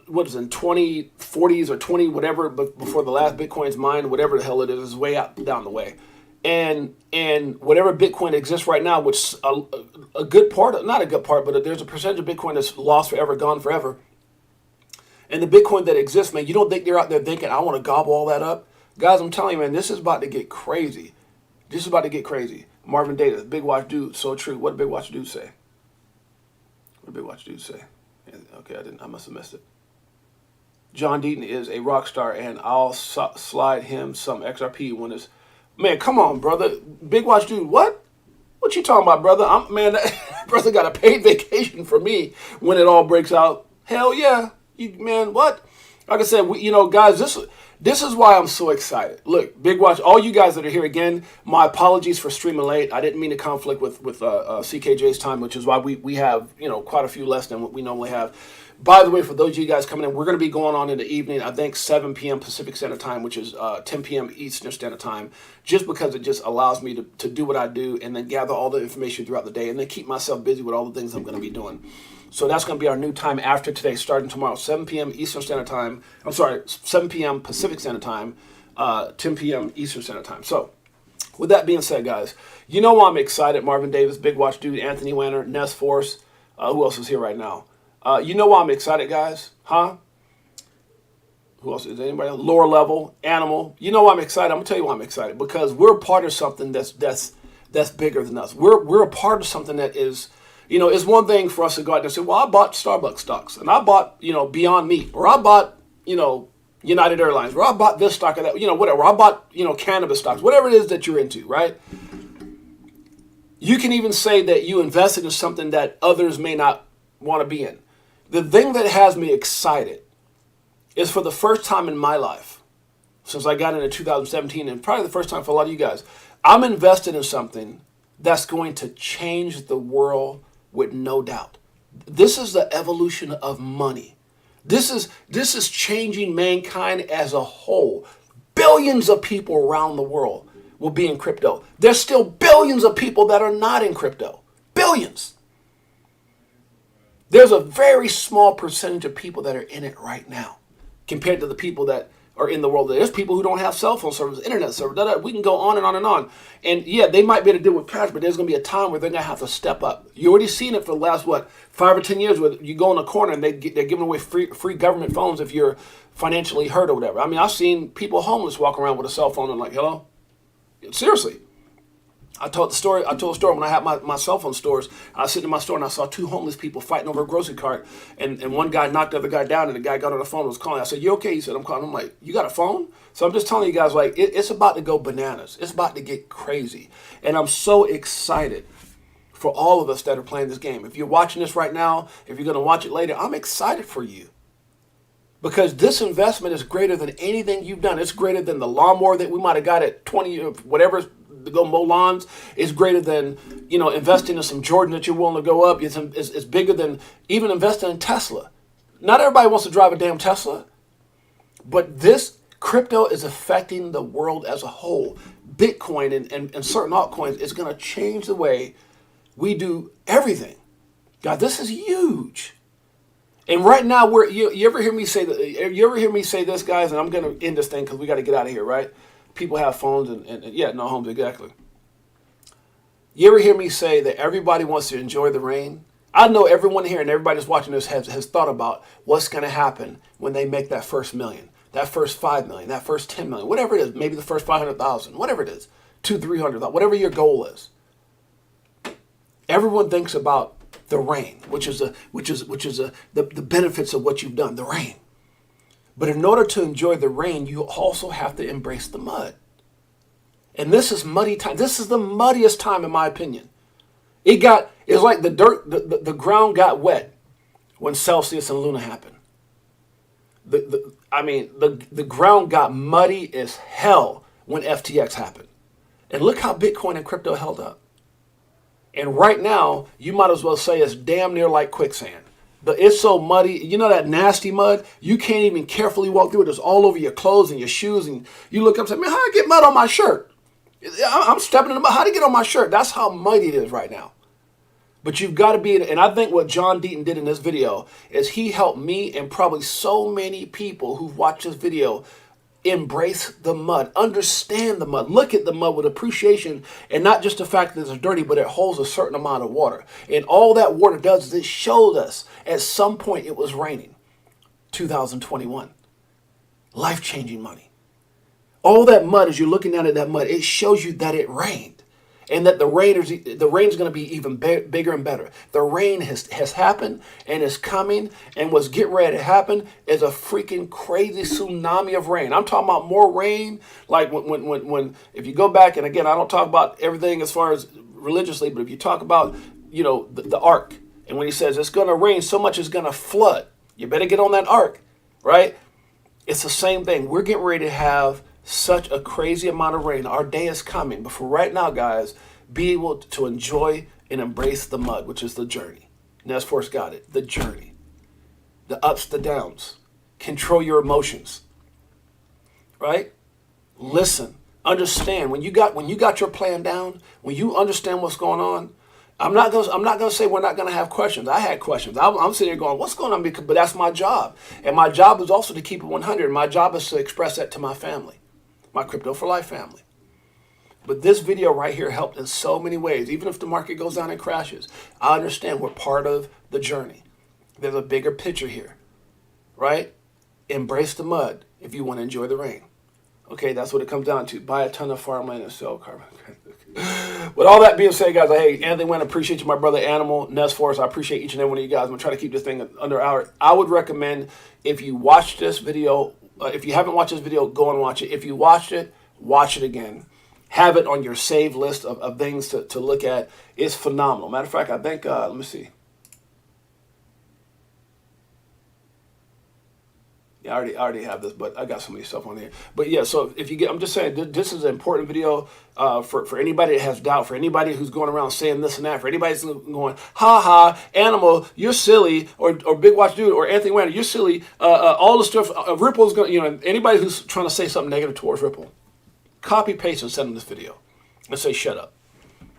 A: what is it, in 2040s or 20 whatever, but before the last Bitcoin's mined, whatever the hell it is way out down the way. And whatever Bitcoin exists right now, which a good part, not a good part, but there's a percentage of Bitcoin that's lost forever, gone forever. And the Bitcoin that exists, man, you don't think they're out there thinking, I want to gobble all that up? Guys, I'm telling you, man, this is about to get crazy. This is about to get crazy. Marvin Davis, Big Watch Dude, so true. What did Big Watch Dude say? What did Big Watch Dude say? Okay, I must have missed it. John Deaton is a rock star, and I'll slide him some XRP when it's... Man, come on, brother. Big Watch Dude, what? What you talking about, brother? That brother got a paid vacation for me when it all breaks out. Hell yeah. Man, what? Like I said, guys, this is why I'm so excited. Look, Big Watch, all you guys that are here, again, my apologies for streaming late. I didn't mean to conflict with CKJ's time, which is why we have, quite a few less than what we normally have. By the way, for those of you guys coming in, we're going to be going on in the evening, I think 7 p.m. Pacific Standard Time, which is 10 p.m. Eastern Standard Time, just because it just allows me to do what I do and then gather all the information throughout the day and then keep myself busy with all the things I'm going to be doing. So that's going to be our new time after today, starting tomorrow, 7 p.m. Eastern Standard Time. 7 p.m. Pacific Standard Time, 10 p.m. Eastern Standard Time. So with that being said, guys, I'm excited. Marvin Davis, Big Watch Dude, Anthony Wanner, Ness Force. Who else is here right now? Why I'm excited, guys? Huh? Who else? Is anybody else? Lower Level, Animal. Why I'm excited? I'm going to tell you why I'm excited. Because we're a part of something that's bigger than us. We're a part of something that is... it's one thing for us to go out there and say, well, I bought Starbucks stocks, and I bought, Beyond Meat, or I bought, United Airlines, or I bought this stock or that, whatever. I bought, cannabis stocks, whatever it is that you're into, right? You can even say that you invested in something that others may not want to be in. The thing that has me excited is for the first time in my life, since I got into 2017, and probably the first time for a lot of you guys, I'm invested in something that's going to change the world with no doubt. This is the evolution of money. This is changing mankind as a whole. Billions of people around the world will be in crypto. There's still billions of people that are not in crypto. Billions. There's a very small percentage of people that are in it right now compared to the people that are in the world. There's people who don't have cell phone service, internet service. We can go on and on and on. And yeah, they might be able to deal with cash, but there's going to be a time where they're going to have to step up. You already seen it for the last, 5 or 10 years, where you go in a corner and they're giving away free government phones if you're financially hurt or whatever. I mean, I've seen people homeless walk around with a cell phone and like, hello? Seriously. I told a story when I had my cell phone stores. I was sitting in my store and I saw 2 homeless people fighting over a grocery cart, and one guy knocked the other guy down, and the guy got on the phone and was calling. I said, you okay? He said, I'm calling. I'm like, you got a phone? So I'm just telling you guys, it's about to go bananas. It's about to get crazy. And I'm so excited for all of us that are playing this game. If you're watching this right now, if you're going to watch it later, I'm excited for you. Because this investment is greater than anything you've done. It's greater than the lawnmower that we might have got at 20 or whatever to go mow lawns. It's greater than, investing in some Jordan that you're willing to go up. It's bigger than even investing in Tesla. Not everybody wants to drive a damn Tesla. But this crypto is affecting the world as a whole. Bitcoin and certain altcoins is going to change the way we do everything. God, this is huge. And right now, you ever hear me say that? You ever hear me say this, guys? And I'm going to end this thing because we got to get out of here, right? People have phones and no homes, exactly. You ever hear me say that everybody wants to enjoy the rain? I know everyone here and everybody that's watching this has thought about what's going to happen when they make that first million, that first 5 million, that first 10 million, whatever it is, maybe the first 500,000, whatever it is, 200,000-300,000, whatever your goal is. Everyone thinks about the rain, which is the benefits of what you've done, the rain. But in order to enjoy the rain, you also have to embrace the mud. And this is muddy time. This is the muddiest time, in my opinion. It's like the ground got wet when Celsius and Luna happened. The ground got muddy as hell when FTX happened. And look how Bitcoin and crypto held up. And right now, you might as well say it's damn near like quicksand. It's so muddy. You know that nasty mud? You can't even carefully walk through it. It's all over your clothes and your shoes. And you look up and say, man, how I get mud on my shirt? I'm stepping in the mud. How to get on my shirt? That's how muddy it is right now. But you've got to be, and I think what John Deaton did in this video is he helped me and probably so many people who've watched this video embrace the mud, understand the mud, look at the mud with appreciation, and not just the fact that it's dirty, but it holds a certain amount of water. And all that water does is it showed us at some point it was raining. 2021. Life-changing money. All that mud, as you're looking down at that mud, it shows you that it rained. And that the rain's going to be even bigger and better. The rain has happened and is coming, and what's getting ready to happen is a freaking crazy tsunami of rain. I'm talking about more rain, like when if you go back, and again, I don't talk about everything as far as religiously, but if you talk about, the ark, and when he says it's going to rain, so much is going to flood. You better get on that ark, right? It's the same thing. We're getting ready to have such a crazy amount of rain. Our day is coming. But for right now, guys, be able to enjoy and embrace the mud, which is the journey. Nez Force got it. The journey. The ups, the downs. Control your emotions. Right? Listen. Understand. When you got your plan down, when you understand what's going on, I'm not gonna say we're not gonna have questions. I had questions. I'm sitting here going, what's going on? But that's my job. And my job is also to keep it 100. My job is to express that to my family. My Crypto for Life family. But this video right here helped in so many ways. Even if the market goes down and crashes, I understand we're part of the journey. There's a bigger picture here, right? Embrace the mud if you want to enjoy the rain. Okay, that's what it comes down to. Buy a ton of farmland and sell carbon. With all that being said, guys, hey, Anthony Wynn, appreciate you, my brother Animal, Nez Force. I appreciate each and every one of you guys. I'm going to try to keep this thing under an hour. I would recommend if you watch this video, if you haven't watched this video, go and watch it. If you watched it, watch it again. Have it on your save list of things to look at. It's phenomenal. Matter of fact, I think, let me see. Yeah, I already have this, but I got so many stuff on here. But yeah, so if you get, I'm just saying, this is an important video for anybody that has doubt, for anybody who's going around saying this and that, for anybody who's going, ha ha, Animal, you're silly, or Big Watch Dude, or Anthony Wynn, you're silly. All the stuff, Ripple's going, anybody who's trying to say something negative towards Ripple, copy, paste, and send them this video and say, shut up.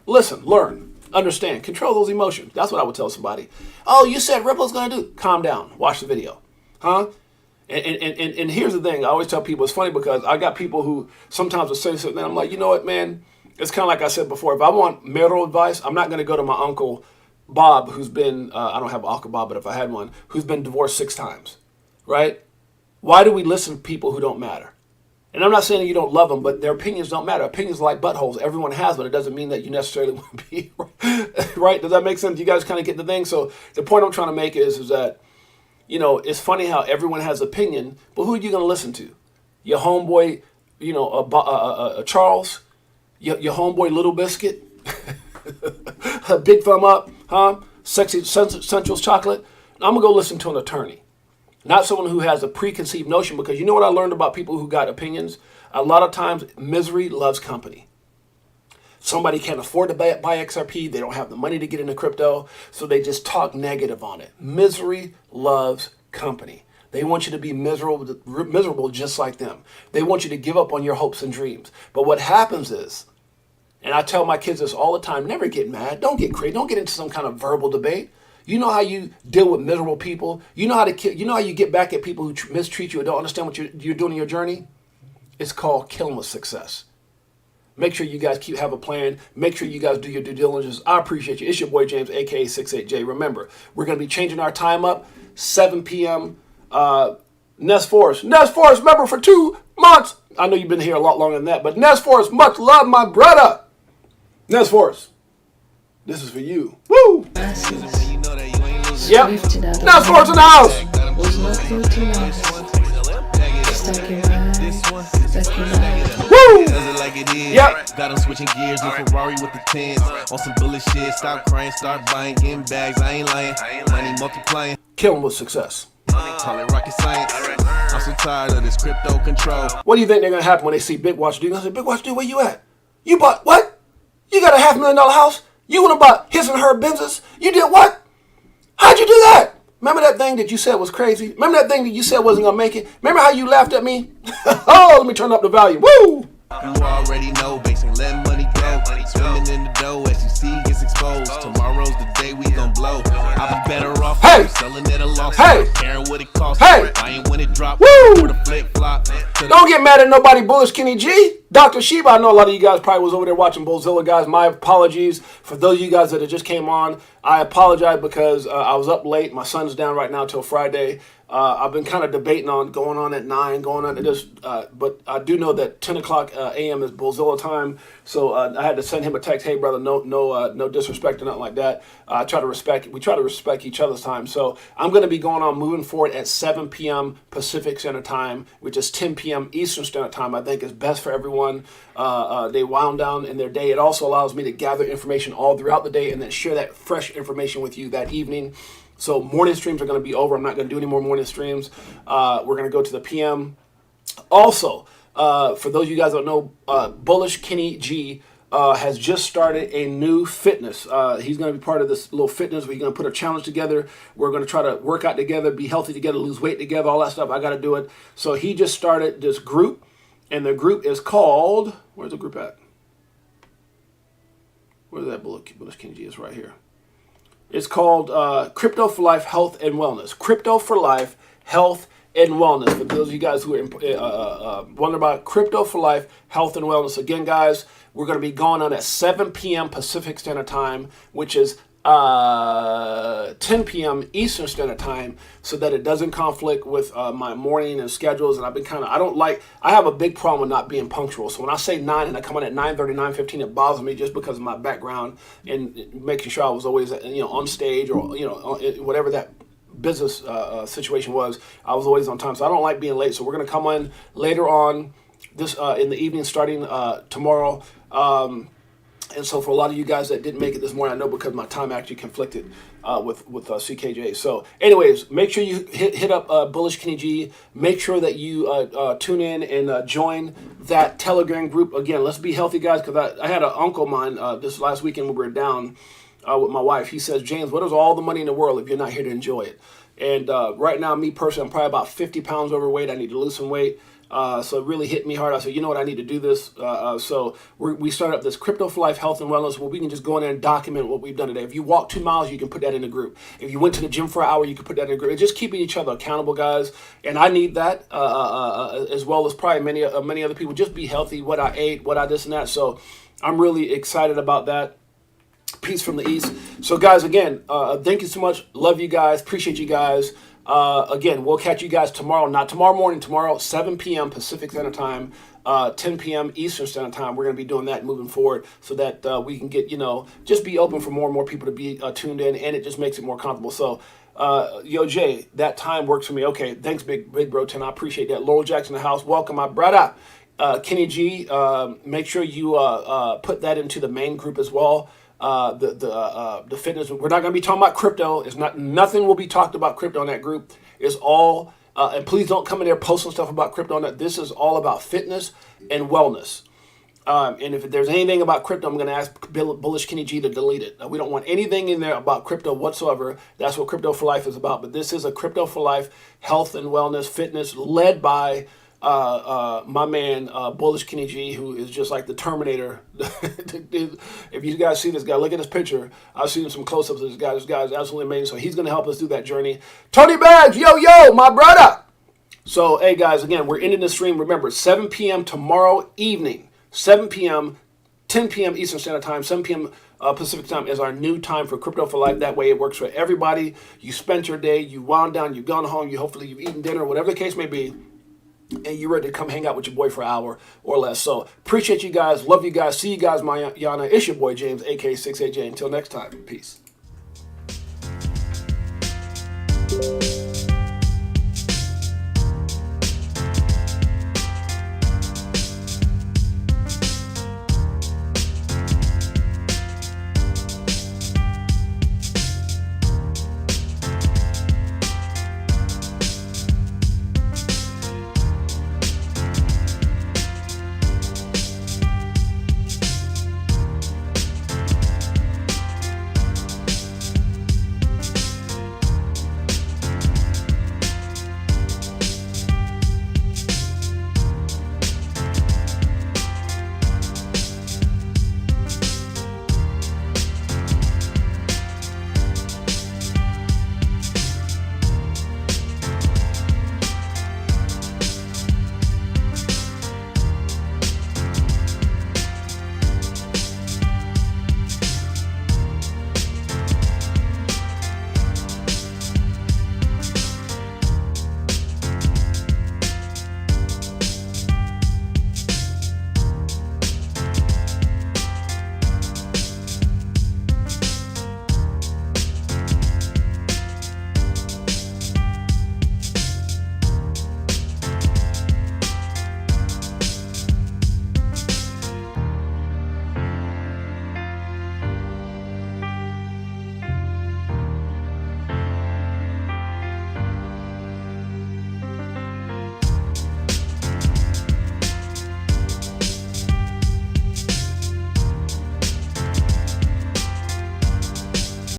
A: Listen, learn, understand, control those emotions. That's what I would tell somebody. Oh, you said Ripple's going to do. Calm down. Watch the video. Huh? And here's the thing. I always tell people, it's funny because I got people who sometimes will say something, and I'm like, you know what, man? It's kind of like I said before. If I want marital advice, I'm not going to go to my Uncle Bob, who's been, I don't have an Uncle Bob, but if I had one, who's been divorced 6 times, right? Why do we listen to people who don't matter? And I'm not saying that you don't love them, but their opinions don't matter. Opinions are like buttholes. Everyone has, but it doesn't mean that you necessarily want to be right. Does that make sense? You guys kind of get the thing? So the point I'm trying to make is that, it's funny how everyone has opinion, but who are you going to listen to? Your homeboy, Charles? Your homeboy Little Biscuit? Big Thumb Up? Huh? Sexy Central's Chocolate? I'm going to go listen to an attorney. Not someone who has a preconceived notion, because you know what I learned about people who got opinions? A lot of times, misery loves company. Somebody can't afford to buy XRP. They don't have the money to get into crypto, so they just talk negative on it. Misery loves company. They want you to be miserable just like them. They want you to give up on your hopes and dreams. But what happens is, and I tell my kids this all the time, never get mad. Don't get crazy. Don't get into some kind of verbal debate. You know how you deal with miserable people? You know how you get back at people who mistreat you or don't understand what you're doing in your journey? It's called killing with success. Make sure you guys have a plan. Make sure you guys do your due diligence. I appreciate you. It's your boy James, aka 68J. Remember, we're going to be changing our time up, 7 p.m. Nez Force, remember, for 2 months. I know you've been here a lot longer than that, but Nez Force, much love, my brother. Nez Force, this is for you. Woo! Yep. Nez Force in the house. Woo! Yep.
C: Got them switching gears, new Ferrari with the 10s. On some bullet shit, stop crying, start buying, getting bags. I ain't lying, money multiplying.
A: Killing with success.
C: Call it rocket science. I'm so tired of this crypto control.
A: What do you think they're going to happen when they see Big Watch Dude? I say, Big Watch Dude, where you at? You bought what? You got a $500,000 house? You want to buy his and her business? You did what? How'd you do that? Remember that thing that you said was crazy? Remember that thing that you said wasn't going to make it? Remember how you laughed at me? Oh, let me turn up the volume. Woo!
C: You already know, basing, let money go. Swimming in the dough, SEC gets exposed. Tomorrow's the day we gon' blow. I'll be better off selling at a loss.
A: Hey!
C: Caring what it costs.
A: Hey!
C: I ain't when it drop.
A: Woo!
C: For the flip flop.
A: Don't get mad at nobody, Bullish Kenny G. Dr. Sheba, I know a lot of you guys probably was over there watching Bullzilla, guys. My apologies for those of you guys that have just came on. I apologize because I was up late. My son's down right now till Friday. I've been kind of debating on going on at 9, going on at this, but I do know that 10 o'clock a.m. is Bullzilla time, so I had to send him a text. Hey, brother, no disrespect or nothing like that. We try to respect each other's time. So I'm going to be going on moving forward at 7 p.m. Pacific Standard Time, which is 10 p.m. Eastern Standard Time. I think is best for everyone. They wound down in their day. It also allows me to gather information all throughout the day and then share that fresh information with you that evening. So morning streams are going to be over. I'm not going to do any more morning streams. We're going to go to the PM. Also, for those of you guys that don't know, Bullish Kenny G has just started a new fitness. He's going to be part of this little fitness. We're going to put a challenge together. We're going to try to work out together, be healthy together, lose weight together, all that stuff. I got to do it. So he just started this group, and the group is called, where's the group at? Where's that Bullish Kenny G? It's right here. It's called Crypto for Life, Health and Wellness. Crypto for Life, Health and Wellness. For those of you guys who are wondering about Crypto for Life, Health and Wellness. Again, guys, we're going to be going on at 7 p.m. Pacific Standard Time, which is 10 p.m. Eastern Standard Time, so that it doesn't conflict with my morning and schedules. And I've been I have a big problem with not being punctual. So when I say 9 and I come on at 9:30, 9:15, it bothers me just because of my background and making sure I was always, on stage or, whatever that business situation was, I was always on time. So I don't like being late. So we're going to come on later on this in the evening starting tomorrow. And so for a lot of you guys that didn't make it this morning, I know because my time actually conflicted with CKJ. So anyways, make sure you hit up Bullish Kenny G. Make sure that you tune in and join that Telegram group. Again, let's be healthy, guys, because I had an uncle of mine this last weekend when we were down with my wife. He says, James, what is all the money in the world if you're not here to enjoy it? And right now, me personally, I'm probably about 50 pounds overweight. I need to lose some weight. So it really hit me hard. I said, you know what, I need to do this. So we started up this Crypto for Life, Health and Wellness, where we can just go in there and document what we've done today. If you walk 2 miles, you can put that in a group. If you went to the gym for an hour, you can put that in a group. It's just keeping each other accountable, guys. And I need that as well as probably many other people. Just be healthy, what I ate, what I this and that. So I'm really excited about that. Peace from the East. So, guys, again, thank you so much. Love you guys. Appreciate you guys. Again, we'll catch you guys tomorrow, not tomorrow morning, tomorrow, 7 p.m. Pacific Standard Time, 10 p.m. Eastern Standard Time. We're going to be doing that moving forward so that we can get, just be open for more and more people to be tuned in, and it just makes it more comfortable. So, yo, Jay, that time works for me. Okay, thanks, Big Bro 10. I appreciate that. Laurel Jackson in the house. Welcome, my brother. Kenny G, make sure you put that into the main group as well. The fitness. We're not going to be talking about crypto. Nothing will be talked about crypto in that group. It's all and please don't come in there posting stuff about crypto on that. This is all about fitness and wellness. And if there's anything about crypto, I'm going to ask Bullish Kenny G to delete it. We don't want anything in there about crypto whatsoever. That's what Crypto for Life is about. But this is a Crypto for Life, health and wellness, fitness, led by my man Bullish Kenny G, who is just like the Terminator. If you guys see this guy, look at his picture. I've seen some close-ups of this guy. This guy is absolutely amazing. So he's going to help us do that journey. Tony Bags, yo, my brother. So, hey, guys, again, we're ending the stream. Remember, 7 p.m. tomorrow evening, 7 p.m., 10 p.m. Eastern Standard Time, 7 p.m. Pacific Time is our new time for Crypto for Life. That way it works for everybody. You spent your day, you wound down, you've gone home, hopefully you've eaten dinner, whatever the case may be, and you're ready to come hang out with your boy for an hour or less. So appreciate you guys. Love you guys. See you guys, Yana. It's your boy, James, a.k.a. 68J. Until next time, peace.